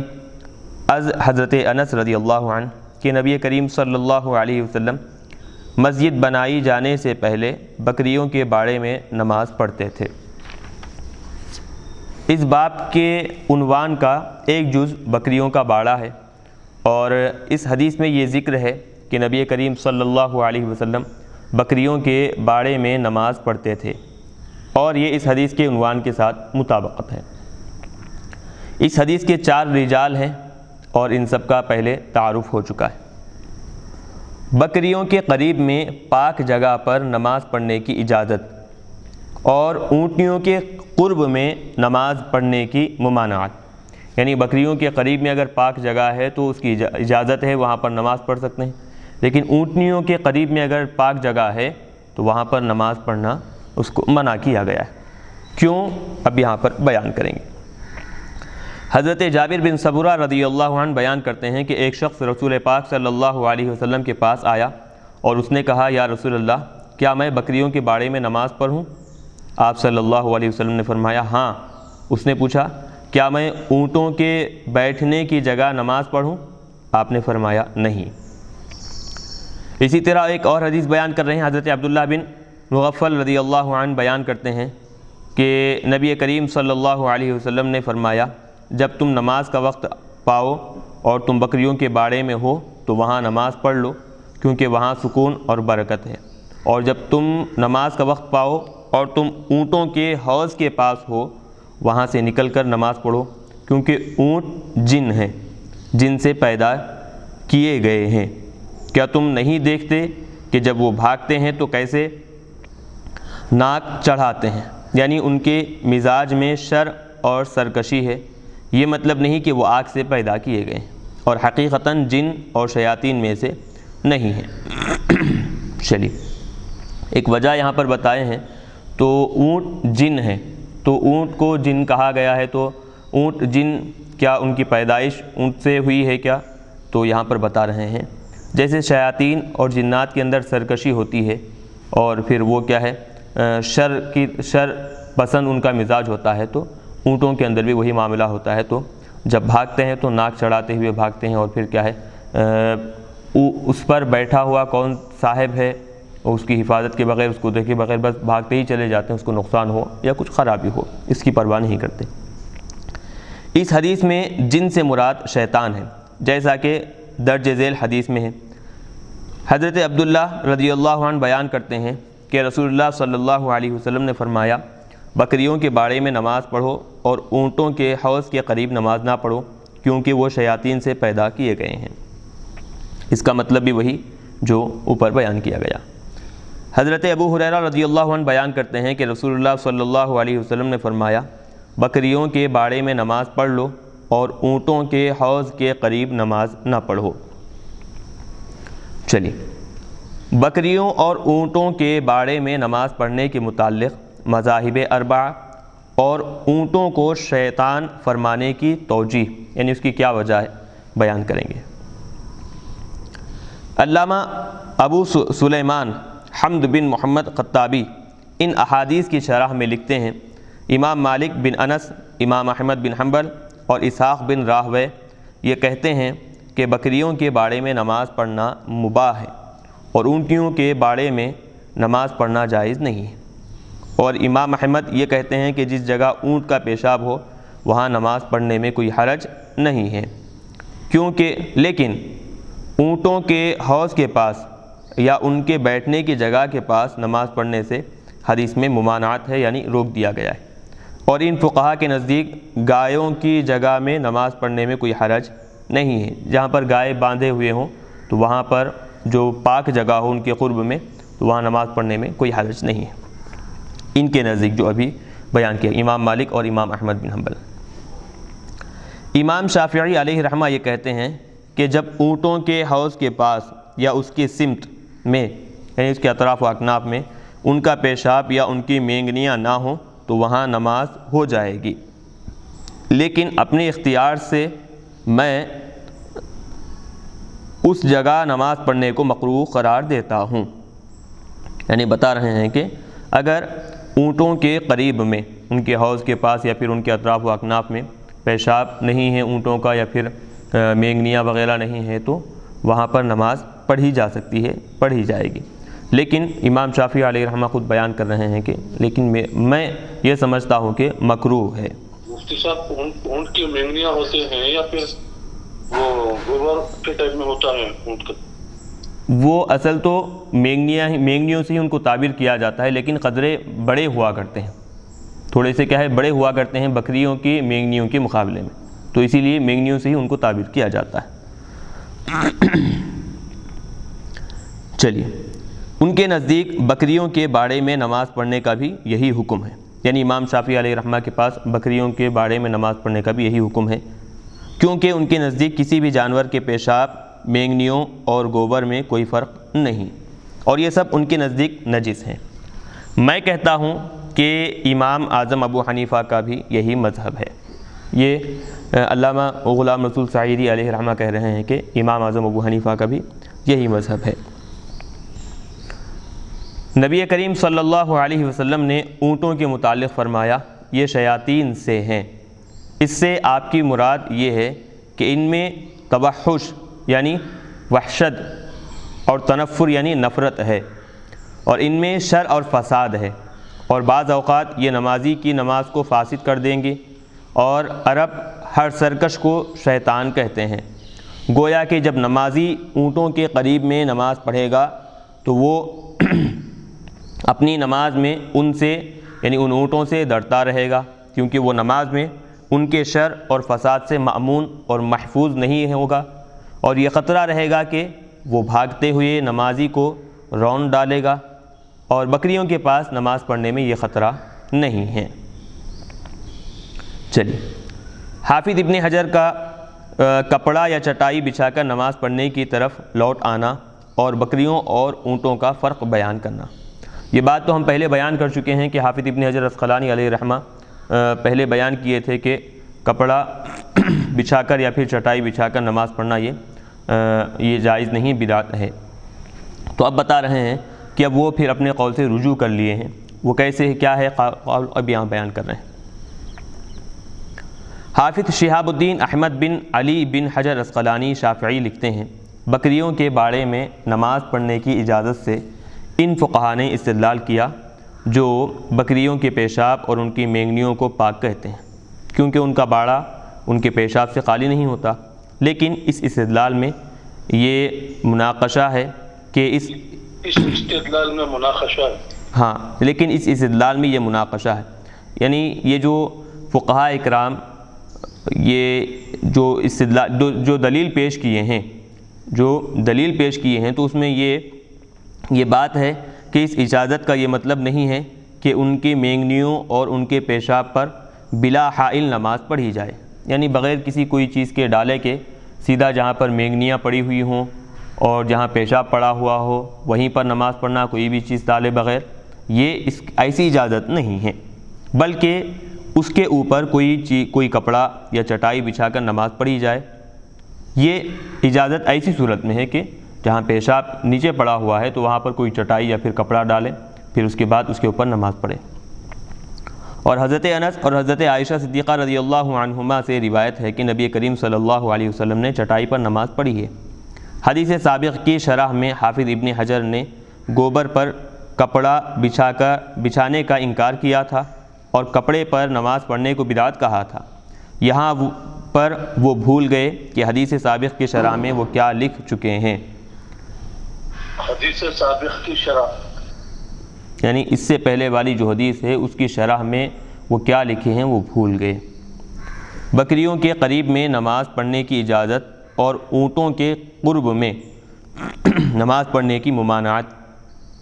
از حضرت انس رضی اللہ عنہ کہ نبی کریم صلی اللہ علیہ وسلم مسجد بنائی جانے سے پہلے بکریوں کے باڑے میں نماز پڑھتے تھے۔ اس باب کے عنوان کا ایک جز بکریوں کا باڑا ہے، اور اس حدیث میں یہ ذکر ہے کہ نبی کریم صلی اللہ علیہ وسلم بکریوں کے باڑے میں نماز پڑھتے تھے، اور یہ اس حدیث کے عنوان کے ساتھ مطابقت ہے۔ اس حدیث کے 4 رجال ہیں اور ان سب کا پہلے تعارف ہو چکا ہے۔ بکریوں کے قریب میں پاک جگہ پر نماز پڑھنے کی اجازت اور اونٹنیوں کے قرب میں نماز پڑھنے کی ممانعت، یعنی بکریوں کے قریب میں اگر پاک جگہ ہے تو اس کی اجازت ہے، وہاں پر نماز پڑھ سکتے ہیں، لیکن اونٹنیوں کے قریب میں اگر پاک جگہ ہے تو وہاں پر نماز پڑھنا اس کو منع کیا گیا ہے۔ کیوں؟ اب یہاں پر بیان کریں گے۔ حضرت جابر بن سمرہ رضی اللہ عنہ بیان کرتے ہیں کہ ایک شخص رسول پاک صلی اللہ علیہ وسلم کے پاس آیا اور اس نے کہا یا رسول اللہ کیا میں بکریوں کے باڑے میں نماز پڑھوں؟ آپ صلی اللہ علیہ وسلم نے فرمایا ہاں۔ اس نے پوچھا کیا میں اونٹوں کے بیٹھنے کی جگہ نماز پڑھوں؟ آپ نے فرمایا نہیں۔ اسی طرح ایک اور حدیث بیان کر رہے ہیں، حضرت عبداللہ بن مغفل رضی اللہ عنہ بیان کرتے ہیں کہ نبی کریم صلی اللہ علیہ وسلم نے فرمایا جب تم نماز کا وقت پاؤ اور تم بکریوں کے باڑے میں ہو تو وہاں نماز پڑھ لو، کیونکہ وہاں سکون اور برکت ہے، اور جب تم نماز کا وقت پاؤ اور تم اونٹوں کے حوض کے پاس ہو وہاں سے نکل کر نماز پڑھو، کیونکہ اونٹ جن ہیں جن سے پیدا کیے گئے ہیں۔ کیا تم نہیں دیکھتے کہ جب وہ بھاگتے ہیں تو کیسے ناک چڑھاتے ہیں؟ یعنی ان کے مزاج میں شر اور سرکشی ہے، یہ مطلب نہیں کہ وہ آگ سے پیدا کیے گئے ہیں، اور حقیقتاً جن اور شیاطین میں سے نہیں ہیں۔ چلیے ایک وجہ یہاں پر بتائے ہیں، تو اونٹ جن ہیں، تو اونٹ کو جن کہا گیا ہے، تو اونٹ جن کیا ان کی پیدائش اونٹ سے ہوئی ہے کیا؟ تو یہاں پر بتا رہے ہیں جیسے شیاطین اور جنات کے اندر سرکشی ہوتی ہے اور پھر وہ کیا ہے شر پسند ان کا مزاج ہوتا ہے، تو اونٹوں کے اندر بھی وہی معاملہ ہوتا ہے، تو جب بھاگتے ہیں تو ناک چڑھاتے ہوئے بھاگتے ہیں، اور پھر کیا ہے اس پر بیٹھا ہوا کون صاحب ہے اس کی حفاظت کے بغیر، اس کو دیکھے بغیر بس بھاگتے ہی چلے جاتے ہیں، اس کو نقصان ہو یا کچھ خرابی ہو اس کی پرواہ نہیں کرتے۔ اس حدیث میں جن سے مراد شیطان ہے، جیسا کہ درج ذیل حدیث میں ہے۔ حضرت عبداللہ رضی اللہ عنہ بیان کرتے ہیں کہ رسول اللہ صلی اللہ علیہ وسلم نے فرمایا بکریوں کے باڑے میں نماز پڑھو اور اونٹوں کے حوض کے قریب نماز نہ پڑھو، کیونکہ وہ شیاطین سے پیدا کیے گئے ہیں۔ اس کا مطلب بھی وہی جو اوپر بیان کیا گیا۔ حضرت ابو ہریرہ رضی اللہ عنہ بیان کرتے ہیں کہ رسول اللہ صلی اللہ علیہ وسلم نے فرمایا بکریوں کے باڑے میں نماز پڑھ لو اور اونٹوں کے حوض کے قریب نماز نہ پڑھو۔ چلیے بکریوں اور اونٹوں کے باڑے میں نماز پڑھنے کے متعلق مذاہب اربعہ اور اونٹوں کو شیطان فرمانے کی توجیہ، یعنی اس کی کیا وجہ ہے، بیان کریں گے۔ علامہ ابو سلیمان حمد بن محمد خطابی ان احادیث کی شرح میں لکھتے ہیں امام مالک بن انس، امام احمد بن حنبل اور اسحاق بن راہوے یہ کہتے ہیں کہ بکریوں کے باڑے میں نماز پڑھنا مباح ہے اور اونٹیوں کے باڑے میں نماز پڑھنا جائز نہیں ہے، اور امام احمد یہ کہتے ہیں کہ جس جگہ اونٹ کا پیشاب ہو وہاں نماز پڑھنے میں کوئی حرج نہیں ہے، لیکن اونٹوں کے حوض کے پاس یا ان کے بیٹھنے کی جگہ کے پاس نماز پڑھنے سے حدیث میں ممانعت ہے، یعنی روک دیا گیا ہے۔ اور ان فقہا کے نزدیک گایوں کی جگہ میں نماز پڑھنے میں کوئی حرج نہیں ہے۔ جہاں پر گائے باندھے ہوئے ہوں تو وہاں پر جو پاک جگہ ہو ان کے قرب میں، تو وہاں نماز پڑھنے میں کوئی حرج نہیں ہے، ان کے نزدیک جو ابھی بیان کیا امام مالک اور امام احمد بن حنبل۔ امام شافعی علیہ رحمہ یہ کہتے ہیں کہ جب اونٹوں کے حوض کے پاس یا اس کی سمت میں، یعنی اس کے اطراف و اکناف میں ان کا پیشاب یا ان کی مینگنیاں نہ ہوں تو وہاں نماز ہو جائے گی، لیکن اپنے اختیار سے میں اس جگہ نماز پڑھنے کو مکروہ قرار دیتا ہوں۔ یعنی بتا رہے ہیں کہ اگر اونٹوں کے قریب میں، ان کے حوض کے پاس یا پھر ان کے اطراف و اکناف میں پیشاب نہیں ہے اونٹوں کا، یا پھر مینگنیاں وغیرہ نہیں ہے، تو وہاں پر نماز پڑھی جا سکتی ہے، پڑھی جائے گی۔ لیکن امام شافعی علیہ رحمہ خود بیان کر رہے ہیں کہ لیکن میں یہ سمجھتا ہوں کہ مکروہ ہے۔ مفتی صاحب، اونٹ کی مینگنیاں ہوتے ہیں یا پھر وہ گوبر کے ٹائپ میں ہوتا ہے اونٹ کا؟ وہ اصل تو مینگنیوں سے ہی ان کو تعبیر کیا جاتا ہے، لیکن قدرے بڑے ہوا کرتے ہیں، تھوڑے سے کیا ہے بڑے ہوا کرتے ہیں بکریوں کی مینگنیوں کے مقابلے میں، تو اسی لیے مینگنیوں سے ہی ان کو تعبیر کیا جاتا ہے۔ چلیے، ان کے نزدیک بکریوں کے باڑے میں نماز پڑھنے کا بھی یہی حکم ہے، یعنی امام شافعی علیہ رحمہ کے پاس بکریوں کے باڑے میں نماز پڑھنے کا بھی یہی حکم ہے، کیونکہ ان کے نزدیک کسی بھی جانور کے پیشاب، مینگنیوں اور گوبر میں کوئی فرق نہیں، اور یہ سب ان کے نزدیک نجس ہیں۔ میں کہتا ہوں کہ امام اعظم ابو حنیفہ کا بھی یہی مذہب ہے۔ یہ علامہ غلام رسول سعیدی علیہ رحمہ کہہ رہے ہیں کہ امام اعظم ابو حنیفہ کا بھی یہی مذہب ہے۔ نبی کریم صلی اللہ علیہ وسلم نے اونٹوں کے متعلق فرمایا، یہ شیاطین سے ہیں۔ اس سے آپ کی مراد یہ ہے کہ ان میں توحش یعنی وحشت اور تنفر یعنی نفرت ہے، اور ان میں شر اور فساد ہے، اور بعض اوقات یہ نمازی کی نماز کو فاسد کر دیں گے، اور عرب ہر سرکش کو شیطان کہتے ہیں۔ گویا کہ جب نمازی اونٹوں کے قریب میں نماز پڑھے گا تو وہ اپنی نماز میں ان سے یعنی ان اونٹوں سے ڈرتا رہے گا، کیونکہ وہ نماز میں ان کے شر اور فساد سے مأمون اور محفوظ نہیں ہوگا، اور یہ خطرہ رہے گا کہ وہ بھاگتے ہوئے نمازی کو رون ڈالے گا، اور بکریوں کے پاس نماز پڑھنے میں یہ خطرہ نہیں ہے۔ چلیے، حافظ ابن حجر کا کپڑا یا چٹائی بچھا کر نماز پڑھنے کی طرف لوٹ آنا اور بکریوں اور اونٹوں کا فرق بیان کرنا، یہ بات تو ہم پہلے بیان کر چکے ہیں کہ حافظ ابن حجر عسقلانی علیہ رحمہ پہلے بیان کیے تھے کہ کپڑا بچھا کر یا پھر چٹائی بچھا کر نماز پڑھنا یہ جائز نہیں، بدعت ہے۔ تو اب بتا رہے ہیں کہ اب وہ پھر اپنے قول سے رجوع کر لیے ہیں، وہ کیسے ہے، کیا ہے قول، اب یہاں بیان کر رہے ہیں۔ حافظ شہاب الدین احمد بن علی بن حجر عسقلانی شافعی لکھتے ہیں، بکریوں کے باڑے میں نماز پڑھنے کی اجازت سے ان فقہا نے استدلال کیا جو بکریوں کے پیشاب اور ان کی مینگنیوں کو پاک کہتے ہیں، کیونکہ ان کا باڑا ان کے پیشاب سے خالی نہیں ہوتا۔ لیکن اس استدلال میں یہ مناقشہ ہے کہ اس استدلال میں مناقشہ ہے، ہاں، لیکن اس استدلال میں یہ مناقشہ ہے، یعنی یہ جو فقہاء اکرام یہ جو استدلال جو دلیل پیش کیے ہیں تو اس میں یہ بات ہے کہ اس اجازت کا یہ مطلب نہیں ہے کہ ان کی مینگنیوں اور ان کے پیشاب پر بلا حائل نماز پڑھی جائے، یعنی بغیر کسی کوئی چیز کے ڈالے کے سیدھا جہاں پر مینگنیاں پڑی ہوئی ہوں اور جہاں پیشاب پڑا ہوا ہو وہیں پر نماز پڑھنا، کوئی بھی چیز ڈالے بغیر، یہ ایسی اجازت نہیں ہے، بلکہ اس کے اوپر کوئی کپڑا یا چٹائی بچھا کر نماز پڑھی جائے۔ یہ اجازت ایسی صورت میں ہے کہ جہاں پیشاب نیچے پڑا ہوا ہے تو وہاں پر کوئی چٹائی یا پھر کپڑا ڈالے، پھر اس کے بعد اس کے اوپر نماز پڑھے۔ اور حضرت انس اور حضرت عائشہ صدیقہ رضی اللہ عنہما سے روایت ہے کہ نبی کریم صلی اللہ علیہ وسلم نے چٹائی پر نماز پڑھی ہے۔ حدیث سابق کی شرح میں حافظ ابن حجر نے گوبر پر کپڑا بچھانے کا انکار کیا تھا اور کپڑے پر نماز پڑھنے کو بدعت کہا تھا۔ یہاں پر وہ بھول گئے کہ حدیث سابق کی شرح میں وہ کیا لکھ چکے ہیں۔ حدیث سابق کی شرح یعنی اس سے پہلے والی جو حدیث ہے اس کی شرح میں وہ کیا لکھے ہیں وہ بھول گئے۔ بکریوں کے قریب میں نماز پڑھنے کی اجازت اور اونٹوں کے قرب میں نماز پڑھنے کی ممانعت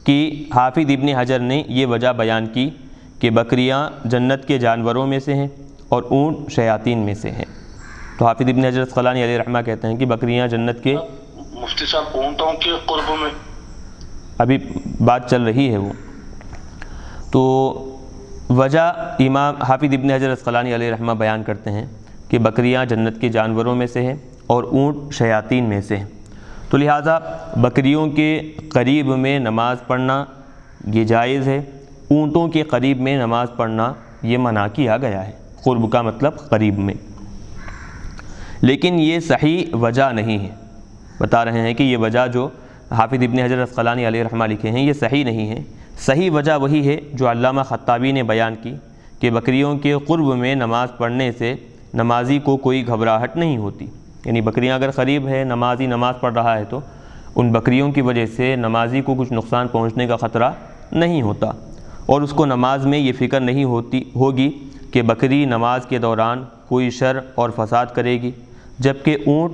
کی حافظ ابن حجر نے یہ وجہ بیان کی کہ بکریاں جنت کے جانوروں میں سے ہیں اور اونٹ شیاطین میں سے ہیں۔ تو حافظ ابن حجر عسقلانی علیہ رحمہ کہتے ہیں کہ بکریاں جنت کے، مفتی صاحب اونٹوں کے قرب میں ابھی بات چل رہی ہے وہ، تو وجہ امام حافظ ابن حجر عسقلانی علیہ رحمہ بیان کرتے ہیں کہ بکریاں جنت کے جانوروں میں سے ہیں اور اونٹ شیاطین میں سے ہیں، تو لہٰذا بکریوں کے قریب میں نماز پڑھنا یہ جائز ہے، اونٹوں کے قریب میں نماز پڑھنا یہ منع کیا گیا ہے، قرب کا مطلب قریب میں۔ لیکن یہ صحیح وجہ نہیں ہے، بتا رہے ہیں کہ یہ وجہ جو حافظ ابن حجر عسقلانی علیہ رحمہ لکھے ہیں یہ صحیح نہیں ہے۔ صحیح وجہ وہی ہے جو علامہ خطابی نے بیان کی کہ بکریوں کے قرب میں نماز پڑھنے سے نمازی کو کوئی گھبراہٹ نہیں ہوتی، یعنی بکریاں اگر قریب ہے، نمازی نماز پڑھ رہا ہے تو ان بکریوں کی وجہ سے نمازی کو کچھ نقصان پہنچنے کا خطرہ نہیں ہوتا، اور اس کو نماز میں یہ فکر نہیں ہوگی کہ بکری نماز کے دوران کوئی شر اور فساد کرے گی، جبکہ اونٹ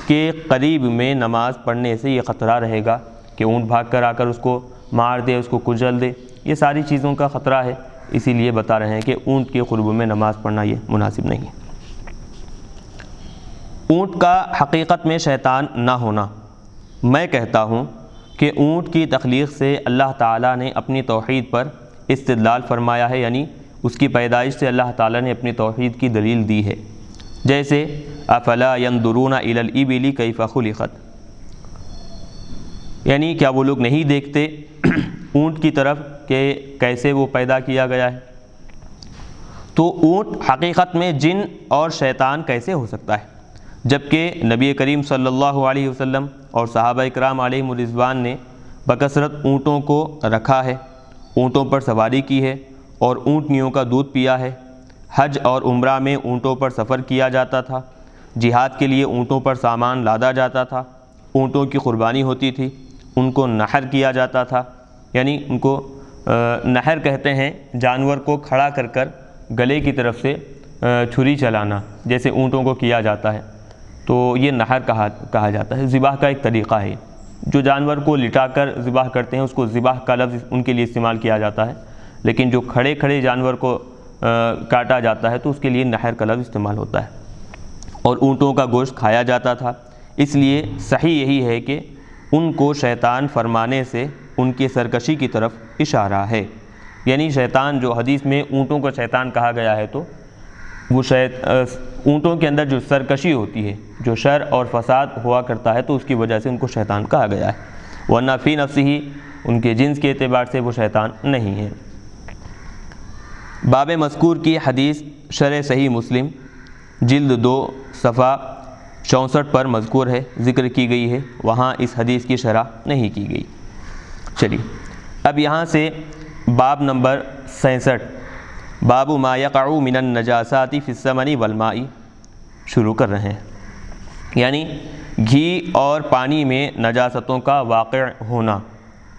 کے قریب میں نماز پڑھنے سے یہ خطرہ رہے گا کہ اونٹ بھاگ کر آ کر اس کو مار دے، اس کو کچل دے، یہ ساری چیزوں کا خطرہ ہے، اسی لیے بتا رہے ہیں کہ اونٹ کے قرب میں نماز پڑھنا یہ مناسب نہیں ہے۔ اونٹ کا حقیقت میں شیطان نہ ہونا، میں کہتا ہوں کہ اونٹ کی تخلیق سے اللہ تعالیٰ نے اپنی توحید پر استدلال فرمایا ہے، یعنی اس کی پیدائش سے اللہ تعالیٰ نے اپنی توحید کی دلیل دی ہے، جیسے افلا ينظرون الى الابل کیف خلقت، یعنی کیا وہ لوگ نہیں دیکھتے اونٹ کی طرف کہ کیسے وہ پیدا کیا گیا ہے۔ تو اونٹ حقیقت میں جن اور شیطان کیسے ہو سکتا ہے، جبکہ نبی کریم صلی اللہ علیہ وسلم اور صحابہ اکرام علیہم الرضوان نے بکثرت اونٹوں کو رکھا ہے، اونٹوں پر سواری کی ہے اور اونٹنیوں کا دودھ پیا ہے، حج اور عمرہ میں اونٹوں پر سفر کیا جاتا تھا، جہاد کے لیے اونٹوں پر سامان لادا جاتا تھا، اونٹوں کی قربانی ہوتی تھی، ان کو نحر کیا جاتا تھا، یعنی ان کو نحر کہتے ہیں جانور کو کھڑا کر کر گلے کی طرف سے چھری چلانا، جیسے اونٹوں کو کیا جاتا ہے، تو یہ نحر کہا جاتا ہے، ذبح کا ایک طریقہ ہے، جو جانور کو لٹا کر ذبح کرتے ہیں اس کو ذبح کا لفظ ان کے لیے استعمال کیا جاتا ہے، لیکن جو کھڑے کھڑے جانور کو کاٹا جاتا ہے تو اس کے لیے نحر کا لفظ استعمال ہوتا ہے، اور اونٹوں کا گوشت کھایا جاتا تھا، اس لیے صحیح یہی ہے کہ ان کو شیطان فرمانے سے ان کی سرکشی کی طرف اشارہ ہے، یعنی شیطان جو حدیث میں اونٹوں کو شیطان کہا گیا ہے تو وہ اونٹوں کے اندر جو سرکشی ہوتی ہے، جو شر اور فساد ہوا کرتا ہے تو اس کی وجہ سے ان کو شیطان کہا گیا ہے، ورنہ فی نفسہ ہی ان کے جنس کے اعتبار سے وہ شیطان نہیں ہے۔ باب مذکور کی حدیث شرح صحیح مسلم جلد 2 صفحہ 64 پر مذکور ہے، ذکر کی گئی ہے، وہاں اس حدیث کی شرح نہیں کی گئی۔ چلیے اب یہاں سے باب نمبر 66 باب ما یقع من النجاسات فی الثمن والماء شروع کر رہے ہیں، یعنی گھی اور پانی میں نجاستوں کا واقع ہونا،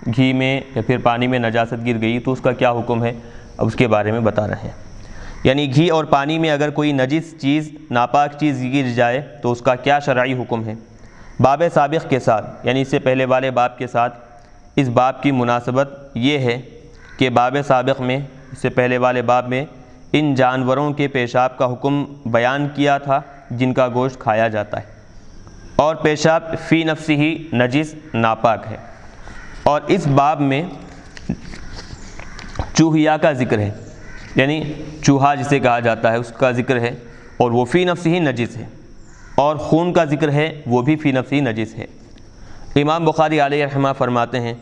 گھی میں یا پھر پانی میں نجاست گر گئی تو اس کا کیا حکم ہے، اب اس کے بارے میں بتا رہے ہیں۔ یعنی گھی اور پانی میں اگر کوئی نجس چیز، ناپاک چیز گر جائے تو اس کا کیا شرعی حکم ہے۔ باب سابق کے ساتھ، یعنی اس سے پہلے والے باب کے ساتھ اس باب کی مناسبت یہ ہے کہ باب سابق میں، اس سے پہلے والے باب میں ان جانوروں کے پیشاب کا حکم بیان کیا تھا جن کا گوشت کھایا جاتا ہے، اور پیشاب فی نفسہ ہی نجس ناپاک ہے، اور اس باب میں چوہیا کا ذکر ہے، یعنی چوہا جسے کہا جاتا ہے اس کا ذکر ہے، اور وہ فی نفسہ ہی نجس ہے، اور خون کا ذکر ہے وہ بھی فی نفسہ ہی نجس ہے۔ امام بخاری علیہ رحمہ فرماتے ہیں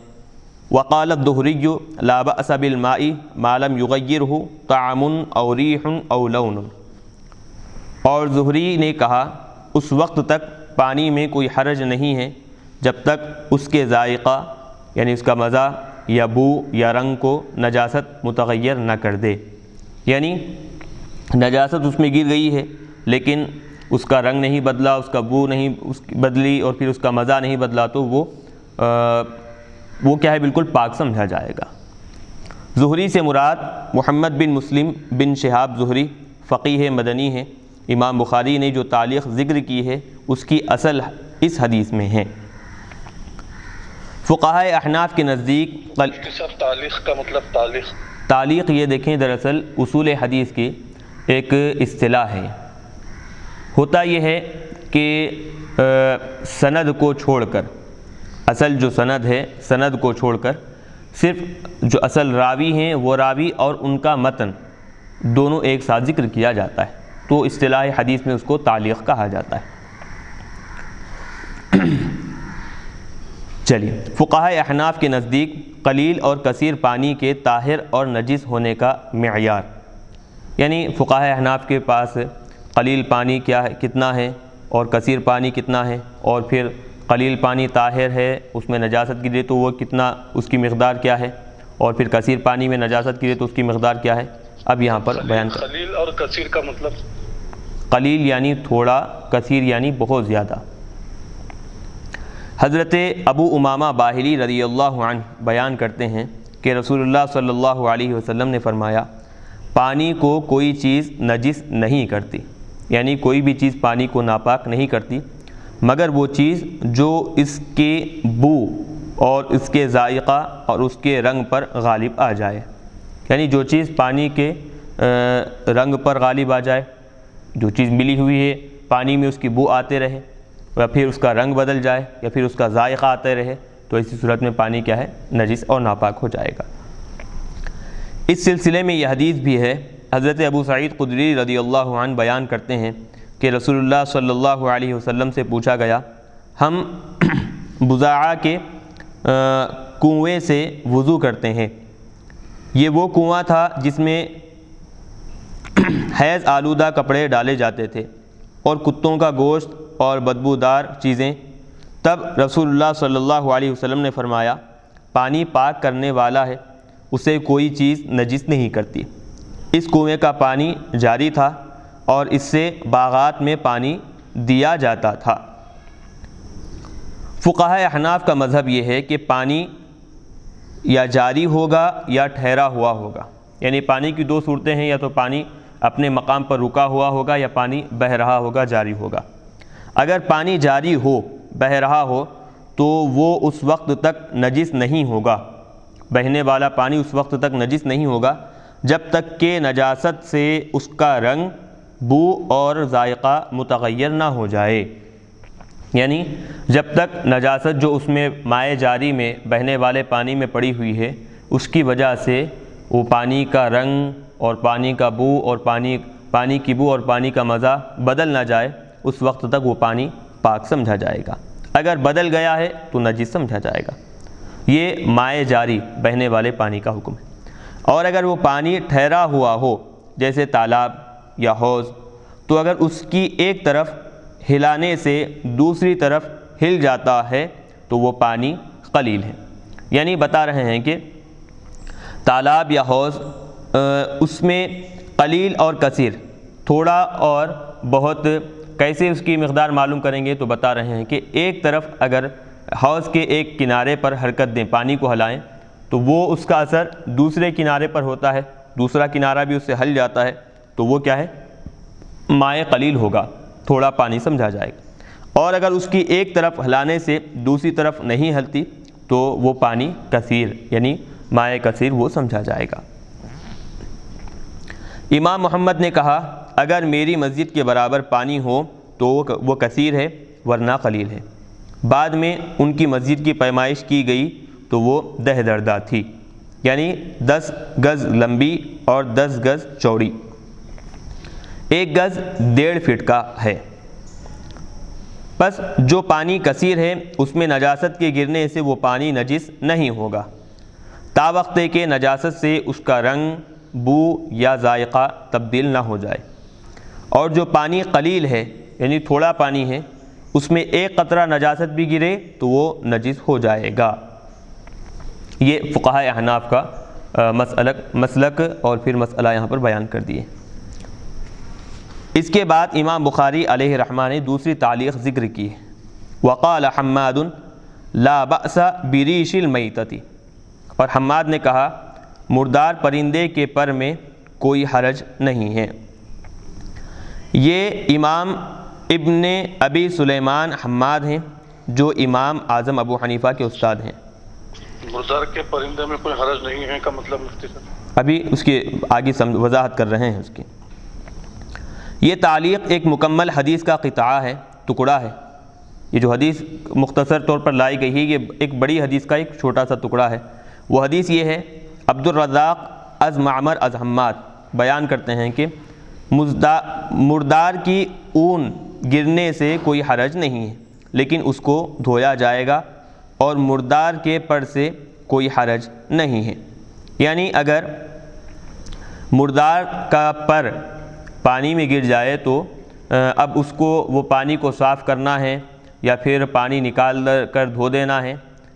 وقال الدہری لا بأس بالماء ما لم یغیرہ طعم او ریح او لون، اور زہری نے کہا اس وقت تک پانی میں کوئی حرج نہیں ہے جب تک اس کے ذائقہ یعنی اس کا مزہ یا بو یا رنگ کو نجاست متغیر نہ کر دے، یعنی نجاست اس میں گر گئی ہے لیکن اس کا رنگ نہیں بدلا، اس کا بو نہیں بدلی، اور پھر اس کا مزہ نہیں بدلا، تو وہ کیا ہے بالکل پاک سمجھا جائے گا۔ زہری سے مراد محمد بن مسلم بن شہاب زہری فقیہ مدنی ہے۔ امام بخاری نے جو تعلیق ذکر کی ہے اس کی اصل اس حدیث میں ہے۔ فقہائے احناف کے نزدیک تعلیق کا مطلب تعلیق یہ دیکھیں دراصل اصول حدیث کی ایک اصطلاح ہے۔ ہوتا یہ ہے کہ سند کو چھوڑ کر، اصل جو سند ہے سند کو چھوڑ کر صرف جو اصل راوی ہیں وہ راوی اور ان کا متن دونوں ایک ساتھ ذکر کیا جاتا ہے، تو اصطلاح حدیث میں اس کو تعلیق کہا جاتا ہے۔ چلیے، فقہائے احناف کے نزدیک قلیل اور کثیر پانی کے طاہر اور نجس ہونے کا معیار، یعنی فقہائے احناف کے پاس قلیل پانی کیا ہے، کتنا ہے، اور کثیر پانی کتنا ہے، اور پھر قلیل پانی طاہر ہے اس میں نجاست گرے تو وہ کتنا، اس کی مقدار کیا ہے، اور پھر کثیر پانی میں نجاست گرے تو اس کی مقدار کیا ہے، اب یہاں پر بیان کر۔ قلیل اور کثیر کا مطلب؟ قلیل یعنی تھوڑا، کثیر یعنی بہت زیادہ۔ حضرت ابو امامہ باہلی رضی اللہ عنہ بیان کرتے ہیں کہ رسول اللہ صلی اللہ علیہ وسلم نے فرمایا، پانی کو کوئی چیز نجس نہیں کرتی، یعنی کوئی بھی چیز پانی کو ناپاک نہیں کرتی مگر وہ چیز جو اس کے بو اور اس کے ذائقہ اور اس کے رنگ پر غالب آ جائے، یعنی جو چیز پانی کے رنگ پر غالب آ جائے، جو چیز ملی ہوئی ہے پانی میں اس کی بو آتے رہے یا پھر اس کا رنگ بدل جائے یا پھر اس کا ذائقہ آتے رہے، تو اسی صورت میں پانی کیا ہے، نجس اور ناپاک ہو جائے گا۔ اس سلسلے میں یہ حدیث بھی ہے، حضرت ابو سعید خدری رضی اللہ عنہ بیان کرتے ہیں کہ رسول اللہ صلی اللہ علیہ وسلم سے پوچھا گیا، ہم بضاعہ کے کنویں سے وضو کرتے ہیں، یہ وہ کنواں تھا جس میں حیض آلودہ کپڑے ڈالے جاتے تھے اور کتوں کا گوشت اور بدبودار چیزیں، تب رسول اللہ صلی اللہ علیہ وسلم نے فرمایا، پانی پاک کرنے والا ہے، اسے کوئی چیز نجس نہیں کرتی۔ اس کنویں کا پانی جاری تھا اور اس سے باغات میں پانی دیا جاتا تھا۔ فقہائے احناف کا مذہب یہ ہے کہ پانی یا جاری ہوگا یا ٹھہرا ہوا ہوگا، یعنی پانی کی دو صورتیں ہیں، یا تو پانی اپنے مقام پر رکا ہوا ہوگا یا پانی بہہ رہا ہوگا، جاری ہوگا۔ اگر پانی جاری ہو، بہہ رہا ہو، تو وہ اس وقت تک نجس نہیں ہوگا، بہنے والا پانی اس وقت تک نجس نہیں ہوگا جب تک کہ نجاست سے اس کا رنگ، بو اور ذائقہ متغیر نہ ہو جائے، یعنی جب تک نجاست جو اس میں مائع جاری میں بہنے والے پانی میں پڑی ہوئی ہے اس کی وجہ سے وہ پانی کا رنگ اور پانی کا بو اور پانی کی بو اور پانی کا مزہ بدل نہ جائے، اس وقت تک وہ پانی پاک سمجھا جائے گا۔ اگر بدل گیا ہے تو نجس سمجھا جائے گا۔ یہ مائع جاری بہنے والے پانی کا حکم ہے۔ اور اگر وہ پانی ٹھہرا ہوا ہو جیسے تالاب یا حوض، تو اگر اس کی ایک طرف ہلانے سے دوسری طرف ہل جاتا ہے تو وہ پانی قلیل ہے، یعنی بتا رہے ہیں کہ تالاب یا حوض اس میں قلیل اور کثیر، تھوڑا اور بہت، کیسے اس کی مقدار معلوم کریں گے تو بتا رہے ہیں کہ ایک طرف اگر حوض کے ایک کنارے پر حرکت دیں، پانی کو ہلائیں، تو وہ اس کا اثر دوسرے کنارے پر ہوتا ہے، دوسرا کنارہ بھی اس سے ہل جاتا ہے، تو وہ کیا ہے، مائع قلیل ہوگا، تھوڑا پانی سمجھا جائے گا۔ اور اگر اس کی ایک طرف ہلانے سے دوسری طرف نہیں ہلتی تو وہ پانی کثیر، یعنی مائع کثیر وہ سمجھا جائے گا۔ امام محمد نے کہا، اگر میری مسجد کے برابر پانی ہو تو وہ کثیر ہے ورنہ قلیل ہے۔ بعد میں ان کی مسجد کی پیمائش کی گئی تو وہ 10 دردہ تھی، یعنی 10 گز لمبی اور 10 گز چوڑی، 1 گز 1.5 فٹ کا ہے۔ پس جو پانی کثیر ہے اس میں نجاست کے گرنے سے وہ پانی نجس نہیں ہوگا، تا وقت کہ نجاست سے اس کا رنگ، بو یا ذائقہ تبدیل نہ ہو جائے۔ اور جو پانی قلیل ہے یعنی تھوڑا پانی ہے، اس میں ایک قطرہ نجاست بھی گرے تو وہ نجس ہو جائے گا۔ یہ فقہائے احناف کا مسلک اور پھر مسئلہ یہاں پر بیان کر دیے۔ اس کے بعد امام بخاری علیہ رحمہ نے دوسری تعلیق ذکر کی، وقال حماد لا بأس بریش المیتۃ، اور حماد نے کہا مردار پرندے کے پر میں کوئی حرج نہیں ہے۔ یہ امام ابن ابی سلیمان حماد ہیں جو امام اعظم ابو حنیفہ کے استاد ہیں۔ مردار کے پرندے میں کوئی حرج نہیں ہے کا مطلب مفتی صاحب؟ ابھی اس کے آگے وضاحت کر رہے ہیں اس کی۔ یہ تعلیق ایک مکمل حدیث کا قطعہ ہے، ٹکڑا ہے۔ یہ جو حدیث مختصر طور پر لائی گئی ہے یہ ایک بڑی حدیث کا ایک چھوٹا سا ٹکڑا ہے۔ وہ حدیث یہ ہے، عبد الرزاق از معمر از حماد بیان کرتے ہیں کہ مردار کی اون گرنے سے کوئی حرج نہیں ہے، لیکن اس کو دھویا جائے گا، اور مردار کے پر سے کوئی حرج نہیں ہے۔ یعنی اگر مردار کا پر پانی میں گر جائے تو اب اس کو وہ پانی کو صاف کرنا ہے یا پھر پانی نکال کر دھو دینا ہے،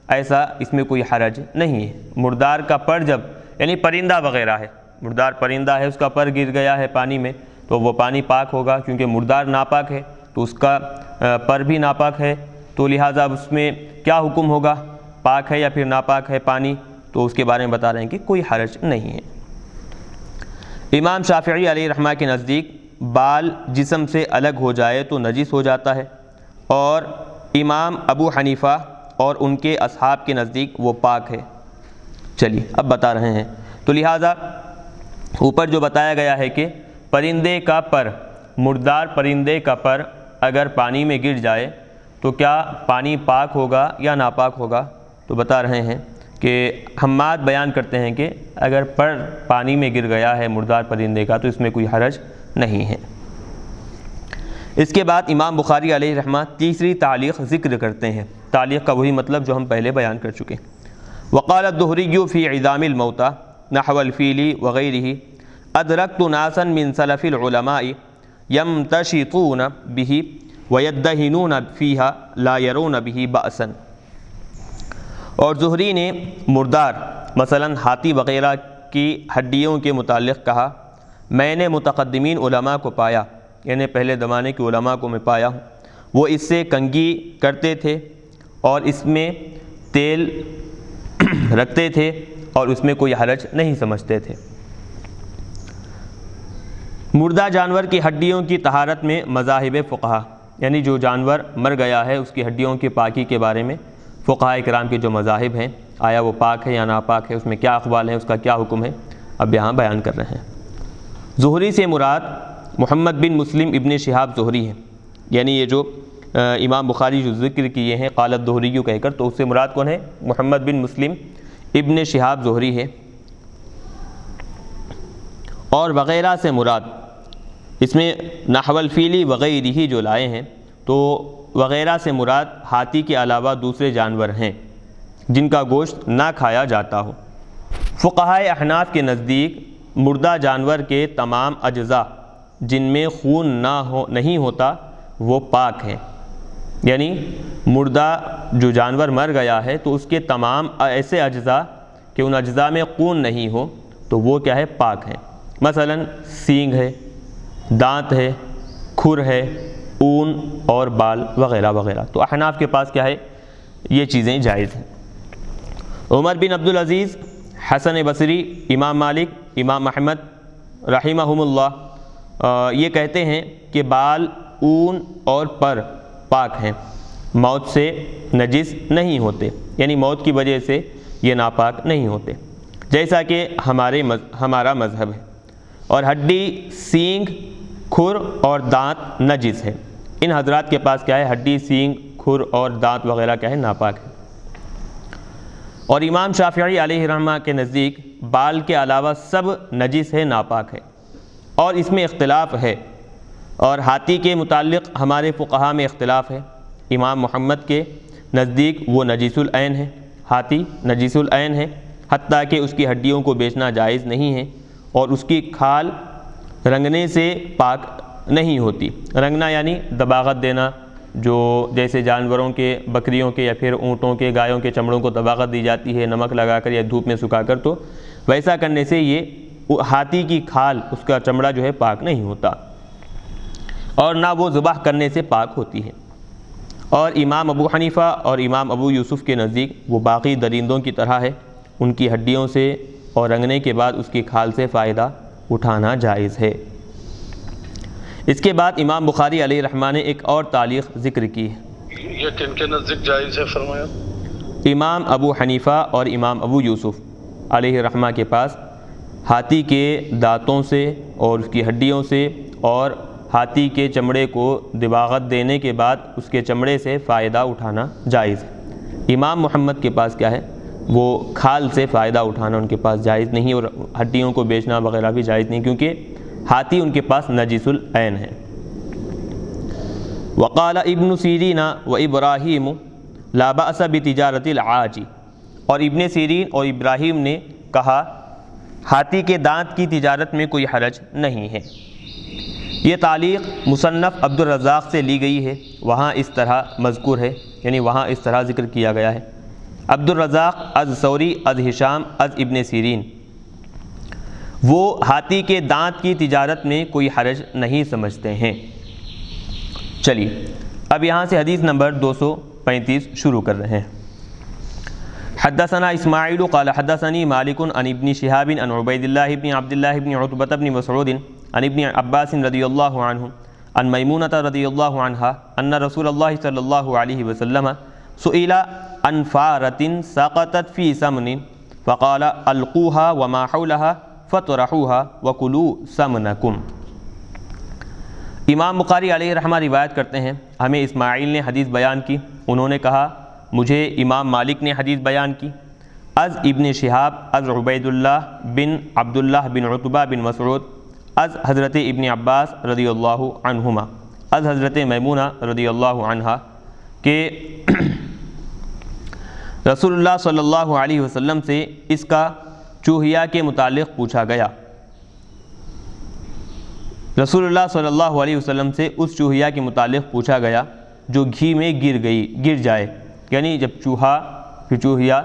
ایسا اس میں کوئی حرج نہیں ہے۔ مردار کا پر جب یعنی پرندہ وغیرہ ہے، مردار پرندہ ہے، اس کا پر گر گیا ہے پانی میں تو وہ پانی پاک ہوگا، کیونکہ مردار ناپاک ہے تو اس کا پر بھی ناپاک ہے، تو لہٰذا اس میں کیا حکم ہوگا، پاک ہے یا پھر ناپاک ہے پانی، تو اس کے بارے میں بتا رہے ہیں کہ کوئی حرج نہیں ہے۔ امام شافعی علیہ رحمہ کے نزدیک بال جسم سے الگ ہو جائے تو نجس ہو جاتا ہے، اور امام ابو حنیفہ اور ان کے اصحاب کے نزدیک وہ پاک ہے۔ چلیے اب بتا رہے ہیں، تو لہٰذا اوپر جو بتایا گیا ہے کہ پرندے کا پر، مردار پرندے کا پر اگر پانی میں گر جائے تو کیا پانی پاک ہوگا یا ناپاک ہوگا، تو بتا رہے ہیں کہ حماد بیان کرتے ہیں کہ اگر پر پانی میں گر گیا ہے مردار پرندے کا تو اس میں کوئی حرج نہیں ہے۔ اس کے بعد امام بخاری علیہ رحمہ تیسری تعلیق ذکر کرتے ہیں۔ تعلیق کا وہی مطلب جو ہم پہلے بیان کر چکے۔ وقال الدہری فی عظام الموتى نحو الفیل وغیرہ ادرکت ناسا من سلف العلماء یمتشطون به ویدہنون فیہا لا یرون به بأسا۔ اور زہری نے مردار مثلا ہاتھی وغیرہ کی ہڈیوں کے متعلق کہا، میں نے متقدمین علماء کو پایا، یعنی پہلے زمانے کے علماء کو میں پایا ہوں، وہ اس سے کنگھی کرتے تھے اور اس میں تیل رکھتے تھے اور اس میں کوئی حرج نہیں سمجھتے تھے۔ مردہ جانور کی ہڈیوں کی طہارت میں مذاہب فقہا، یعنی جو جانور مر گیا ہے اس کی ہڈیوں کی پاکی کے بارے میں فقہاء کرام کے جو مذاہب ہیں، آیا وہ پاک ہے یا ناپاک ہے، اس میں کیا اقوال ہیں، اس کا کیا حکم ہے، اب یہاں بیان کر رہے ہیں۔ زہری سے مراد محمد بن مسلم ابن شہاب زہری ہیں، یعنی یہ جو امام بخاری جو ذکر کیے ہیں قال الدہری کہہ کر، تو اس سے مراد کون ہے؟ محمد بن مسلم ابن شہاب زہری ہے۔ اور وغیرہ سے مراد اس میں نحو الفیل وغیرہ جو لائے ہیں، تو وغیرہ سے مراد ہاتھی کے علاوہ دوسرے جانور ہیں جن کا گوشت نہ کھایا جاتا ہو۔ فقہاء احناف کے نزدیک مردہ جانور کے تمام اجزاء جن میں خون نہیں ہوتا وہ پاک ہیں، یعنی مردہ جو جانور مر گیا ہے تو اس کے تمام ایسے اجزاء کہ ان اجزاء میں خون نہیں ہو تو وہ کیا ہے؟ پاک ہیں۔ مثلا سینگ ہے، دانت ہے، کھر ہے، اون اور بال وغیرہ وغیرہ، تو احناف کے پاس کیا ہے؟ یہ چیزیں جائز ہیں۔ عمر بن عبدالعزیز، حسن بصری، امام مالک، امام احمد رحمہم اللہ یہ کہتے ہیں کہ بال، اون اور پر پاک ہیں، موت سے نجس نہیں ہوتے، یعنی موت کی وجہ سے یہ ناپاک نہیں ہوتے، جیسا کہ ہمارا مذہب ہے۔ اور ہڈی، سینگ، کھر اور دانت نجس ہے۔ ان حضرات کے پاس کیا ہے؟ ہڈی، سینگ، کھر اور دانت وغیرہ کیا ہے؟ ناپاک ہے۔ اور امام شافعی علیہ رحمہ کے نزدیک بال کے علاوہ سب نجس ہے، ناپاک ہے، اور اس میں اختلاف ہے۔ اور ہاتھی کے متعلق ہمارے فقہاء میں اختلاف ہے۔ امام محمد کے نزدیک وہ نجیس العین ہے، ہاتھی نجیس العین ہے، حتیٰ کہ اس کی ہڈیوں کو بیچنا جائز نہیں ہے، اور اس کی کھال رنگنے سے پاک نہیں ہوتی۔ رنگنا یعنی دباغت دینا، جو جیسے جانوروں کے، بکریوں کے یا پھر اونٹوں کے، گایوں کے چمڑوں کو دباغت دی جاتی ہے نمک لگا کر یا دھوپ میں سکھا کر، تو ویسا کرنے سے یہ ہاتھی کی کھال، اس کا چمڑا جو ہے پاک نہیں ہوتا، اور نہ وہ ذبح کرنے سے پاک ہوتی ہے۔ اور امام ابو حنیفہ اور امام ابو یوسف کے نزدیک وہ باقی درندوں کی طرح ہے، ان کی ہڈیوں سے اور رنگنے کے بعد اس کی کھال سے فائدہ اٹھانا جائز ہے۔ اس کے بعد امام بخاری علیہ رحمہ نے ایک اور تعلیق ذکر کی ہے۔ یہ کن کے نزدیک جائز ہے فرمایا؟ امام ابو حنیفہ اور امام ابو یوسف علیہ رحمہ کے پاس ہاتھی کے دانتوں سے اور اس کی ہڈیوں سے اور ہاتھی کے چمڑے کو دباغت دینے کے بعد اس کے چمڑے سے فائدہ اٹھانا جائز ہے۔ امام محمد کے پاس کیا ہے، وہ کھال سے فائدہ اٹھانا ان کے پاس جائز نہیں، اور ہڈیوں کو بیچنا وغیرہ بھی جائز نہیں، کیونکہ ہاتھی ان کے پاس نجس العین ہے۔ وقال ابن سیرین و ابراہیم لا بأس بتجارت العاج، اور ابن سیرین اور ابراہیم نے کہا ہاتھی کے دانت کی تجارت میں کوئی حرج نہیں ہے۔ یہ تعلیق مصنف عبد الرزاق سے لی گئی ہے، وہاں اس طرح مذکور ہے، یعنی وہاں اس طرح ذکر کیا گیا ہے۔ عبد الرزاق از ثوری از ہشام از ابن سیرین، وہ ہاتھی کے دانت کی تجارت میں کوئی حرج نہیں سمجھتے ہیں۔ چلیے اب یہاں سے حدیث نمبر 235 شروع کر رہے ہیں۔ حدثنا اسماعیل قال حدثني مالک عن ابن شہاب عن عبید اللہ بن عبد اللہ بن عتبۃ بن مسعود عن ابن عباس رضی اللہ عنہ عن میمونۃ رضی اللہ عنہا ان رسول اللہ صلی اللہ علیہ وسلم سئل عن فارة سقطت في سمن فقال القوها وما حولها فطرحوها وكلوا سمنكم۔ امام بخاری علیہ رحمہ روایت کرتے ہیں، ہمیں اسماعیل نے حدیث بیان کی، انہوں نے کہا مجھے امام مالک نے حدیث بیان کی، از ابن شہاب از عبید اللہ بن عبداللہ بن عتبہ بن مسعود از حضرت ابن عباس رضی اللہ عنہما از حضرت میمونہ رضی اللہ عنہا کہ رسول اللہ صلی اللہ علیہ وسلم سے اس کا چوہیا کے متعلق پوچھا گیا۔ رسول اللہ صلی اللہ علیہ وسلم سے اس چوہیا کے متعلق پوچھا گیا جو گھی میں گر جائے، یعنی جب چوہیا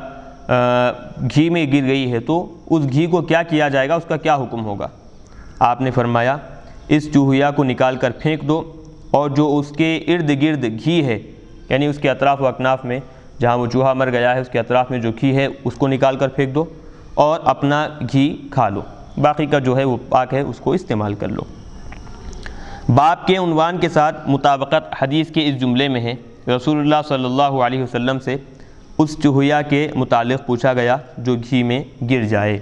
گھی میں گر گئی ہے تو اس گھی کو کیا کیا جائے گا، اس کا کیا حکم ہوگا؟ آپ نے فرمایا اس چوہیا کو نکال کر پھینک دو، اور جو اس کے ارد گرد گھی ہے، یعنی اس کے اطراف و اکناف میں جہاں وہ چوہا مر گیا ہے اس کے اطراف میں جو گھی ہے اس کو نکال کر پھینک دو، اور اپنا گھی کھا لو، باقی کا جو ہے وہ پاک ہے اس کو استعمال کر لو۔ باب کے عنوان کے ساتھ مطابقت حدیث کے اس جملے میں ہے، رسول اللہ صلی اللہ علیہ وسلم سے اس چوہیا کے متعلق پوچھا گیا جو گھی میں گر جائے۔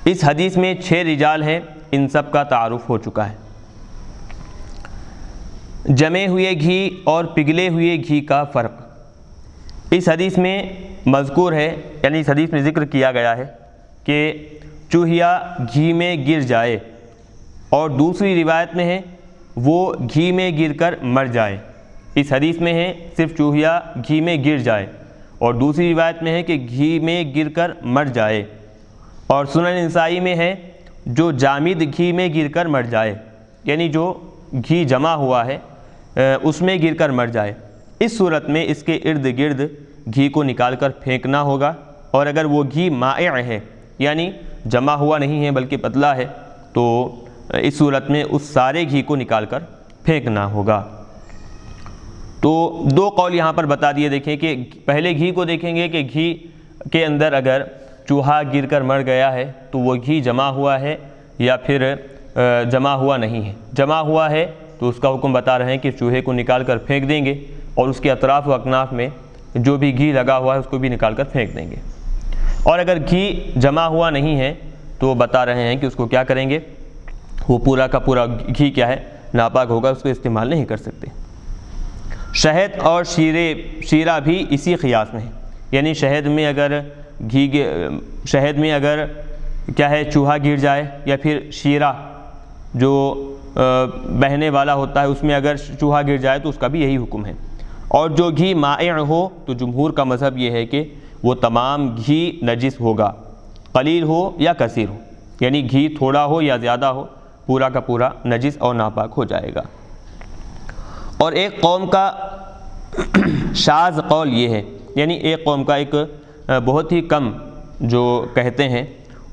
اس حدیث میں 6 رجال ہیں، ان سب کا تعارف ہو چکا ہے۔ جمے ہوئے گھی اور پگھلے ہوئے گھی کا فرق اس حدیث میں مذکور ہے، یعنی اس حدیث میں ذکر کیا گیا ہے کہ چوہیا گھی میں گر جائے، اور دوسری روایت میں ہے وہ گھی میں گر کر مر جائے۔ اس حدیث میں ہے صرف چوہیا گھی میں گر جائے، اور دوسری روایت میں ہے کہ گھی میں گر کر مر جائے، اور سنن نسائی میں ہے جو جامد گھی میں گر کر مر جائے، یعنی جو گھی جمع ہوا ہے اس میں گر کر مر جائے۔ اس صورت میں اس کے ارد گرد گھی کو نکال کر پھینکنا ہوگا، اور اگر وہ گھی مائع ہے یعنی جمع ہوا نہیں ہے بلکہ پتلا ہے تو اس صورت میں اس سارے گھی کو نکال کر پھینکنا ہوگا۔ تو 2 قول یہاں پر بتا دیے، دیکھیں کہ پہلے گھی کو دیکھیں گے کہ گھی کے اندر اگر چوہا گر کر مر گیا ہے تو وہ گھی جمع ہوا ہے یا پھر جمع ہوا نہیں ہے۔ جمع ہوا ہے تو اس کا حکم بتا رہے ہیں کہ چوہے کو نکال کر پھینک دیں گے، اور اس کے اطراف و اکناف میں جو بھی گھی لگا ہوا ہے اس کو بھی نکال کر پھینک دیں گے۔ اور اگر گھی جمع ہوا نہیں ہے تو بتا رہے ہیں کہ اس کو کیا کریں گے، وہ پورا کا پورا گھی کیا ہے، ناپاک ہوگا، اس کو استعمال نہیں کر سکتے۔ شہد اور شیرہ بھی اسی قیاس میں ہے، یعنی شہد میں اگر کیا ہے چوہا گر جائے، یا پھر شیرہ جو بہنے والا ہوتا ہے اس میں اگر چوہا گر جائے تو اس کا بھی یہی حکم ہے۔ اور جو گھی مائع ہو تو جمہور کا مذہب یہ ہے کہ وہ تمام گھی نجس ہوگا، قلیل ہو یا کثیر ہو، یعنی گھی تھوڑا ہو یا زیادہ ہو، پورا کا پورا نجس اور ناپاک ہو جائے گا۔ اور ایک قوم کا شاذ قول یہ ہے، یعنی ایک قوم کا ایک بہت ہی کم جو کہتے ہیں،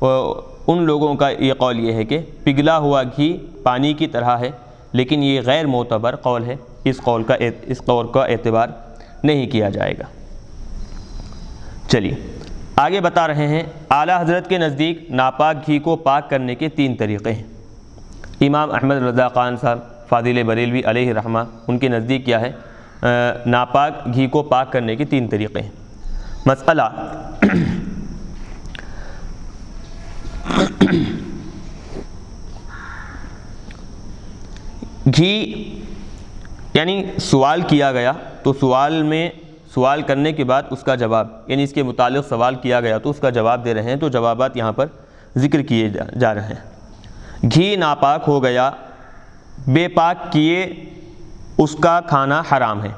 ان لوگوں کا یہ قول یہ ہے کہ پگھلا ہوا گھی پانی کی طرح ہے، لیکن یہ غیر معتبر قول ہے، اس قول کا اعتبار نہیں کیا جائے گا۔ چلیے آگے بتا رہے ہیں اعلیٰ حضرت کے نزدیک ناپاک گھی کو پاک کرنے کے 3 طریقے ہیں۔ امام احمد رضا خان صاحب فاضل بریلوی علیہ رحمہ، ان کے نزدیک کیا ہے؟ ناپاک گھی کو پاک کرنے کے 3 طریقے ہیں۔ مسئلہ گھی یعنی سوال کیا گیا تو سوال کرنے کے بعد اس کا جواب، یعنی اس کے متعلق سوال کیا گیا تو اس کا جواب دے رہے ہیں، تو جوابات یہاں پر ذکر کیے جا رہے ہیں۔ گھی ناپاک ہو گیا، بے پاک کیے اس کا کھانا حرام ہے،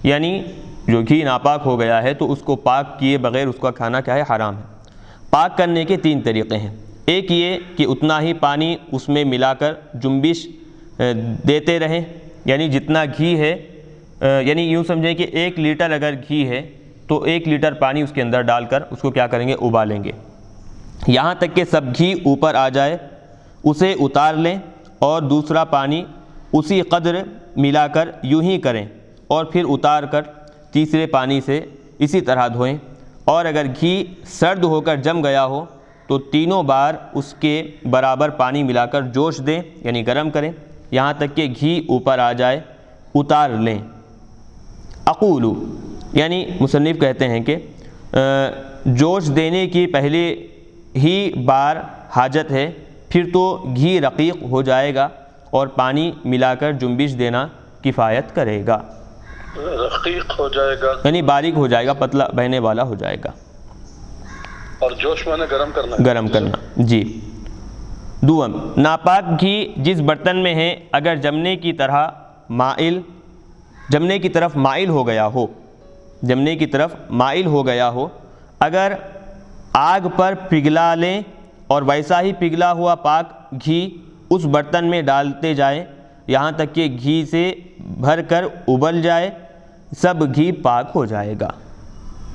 یعنی جو گھی ناپاک ہو گیا ہے تو اس کو پاک کیے بغیر اس کا کھانا کیا ہے؟ حرام ہے۔ پاک کرنے کے 3 طریقے ہیں۔ ایک یہ کہ اتنا ہی پانی اس میں ملا کر جنبش دیتے رہیں، یعنی جتنا گھی ہے، یعنی یوں سمجھیں کہ 1 لیٹر اگر گھی ہے تو 1 لیٹر پانی اس کے اندر ڈال کر اس کو کیا کریں گے؟ ابالیں گے، یہاں تک کہ سب گھی اوپر آ جائے، اسے اتار لیں اور دوسرا پانی اسی قدر ملا کر یوں ہی کریں اور پھر اتار کر تیسرے پانی سے اسی طرح دھوئیں، اور اگر گھی سرد ہو کر جم گیا ہو تو تینوں بار اس کے برابر پانی ملا کر جوش دیں، یعنی گرم کریں، یہاں تک کہ گھی اوپر آ جائے، اتار لیں۔ اقولو یعنی مصنف کہتے ہیں کہ جوش دینے کی پہلے ہی بار حاجت ہے، پھر تو گھی رقیق ہو جائے گا اور پانی ملا کر جنبش دینا کفایت کرے گا۔ رقیق ہو جائے گا یعنی باریک ہو جائے گا، پتلا بہنے والا ہو جائے گا۔ اور جوش میں نے گرم کرنا ہے۔ گرم کرنا، جی۔ دوم، ناپاک گھی جس برتن میں ہے اگر جمنے کی طرف مائل ہو گیا ہو، اگر آگ پر پگھلا لیں اور ویسا ہی پگھلا ہوا پاک گھی اس برتن میں ڈالتے جائیں یہاں تک کہ گھی سے بھر کر ابل جائے، سب گھی پاک ہو جائے گا،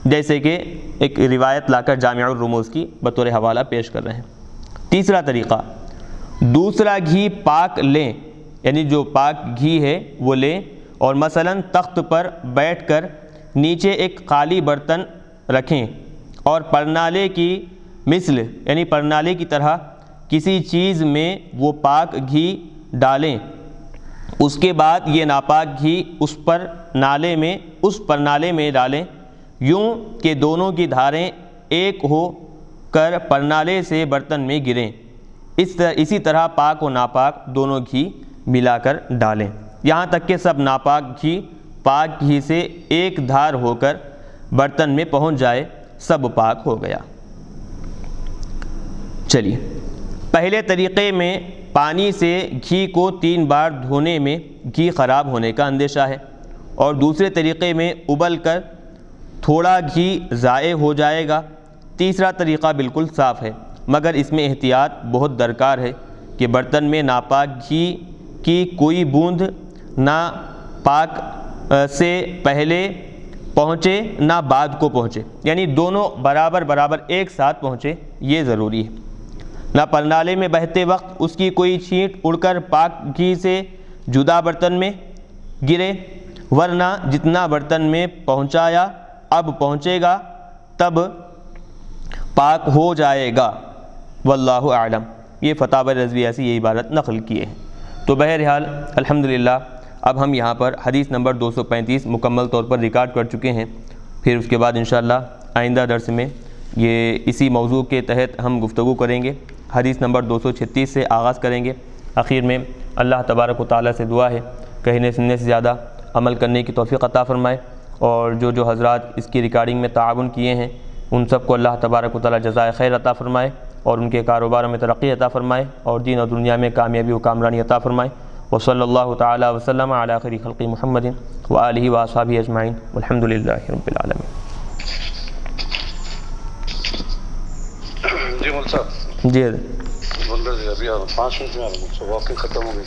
جیسے کہ ایک روایت لا کر جامع الرموز کی بطور حوالہ پیش کر رہے ہیں۔ تیسرا طریقہ، دوسرا گھی پاک لیں، یعنی جو پاک گھی ہے وہ لیں اور مثلا تخت پر بیٹھ کر نیچے ایک خالی برتن رکھیں اور پرنالے کی مثل یعنی پرنالے کی طرح کسی چیز میں وہ پاک گھی ڈالیں، اس کے بعد یہ ناپاک گھی اس پرنالے میں ڈالیں، یوں کہ دونوں کی دھاریں ایک ہو کر پرنالے سے برتن میں گریں، اسی طرح پاک و ناپاک دونوں گھی ملا کر ڈالیں، یہاں تک کہ سب ناپاک گھی پاک گھی سے ایک دھار ہو کر برتن میں پہنچ جائے، سب پاک ہو گیا۔ چلیے، پہلے طریقے میں پانی سے گھی کو 3 بار دھونے میں گھی خراب ہونے کا اندیشہ ہے، اور دوسرے طریقے میں ابل کر تھوڑا گھی ضائع ہو جائے گا۔ تیسرا طریقہ بالکل صاف ہے، مگر اس میں احتیاط بہت درکار ہے کہ برتن میں ناپاک گھی کی کوئی بوند نہ پاک سے پہلے پہنچے نہ بعد کو پہنچے، یعنی دونوں برابر ایک ساتھ پہنچے، یہ ضروری ہے۔ نہ پرنالے میں بہتے وقت اس کی کوئی چھینٹ اڑ کر پاک گھی سے جدا برتن میں گرے، ورنہ جتنا برتن میں پہنچایا اب پہنچے گا تب پاک ہو جائے گا، واللہ اعلم۔ یہ فتاوی رضویہ سے یہ عبارت نقل کیے ہیں۔ تو بہرحال الحمدللہ اب ہم یہاں پر حدیث نمبر 235 مکمل طور پر ریکارڈ کر چکے ہیں، پھر اس کے بعد انشاءاللہ آئندہ درس میں یہ اسی موضوع کے تحت ہم گفتگو کریں گے۔ حدیث نمبر 236 سے آغاز کریں گے۔ آخر میں اللہ تبارک و تعالیٰ سے دعا ہے کہنے سننے سے زیادہ عمل کرنے کی توفیق عطا فرمائے، اور جو حضرات اس کی ریکارڈنگ میں تعاون کیے ہیں ان سب کو اللہ تبارک و تعالیٰ جزائے خیر عطا فرمائے، اور ان کے کاروباروں میں ترقی عطا فرمائے، اور دین اور دنیا میں کامیابی و کامرانی عطا فرمائے۔ وصلی اللہ تعالیٰ وسلم علی خیر خلق محمد وآلہ واصحابہ اجمعین، والحمد للہ رب العالمین۔ جی مول صاحب، جی ابھی 5 منٹ میں آ رہا ہوں، واقعی ختم ہو گئی۔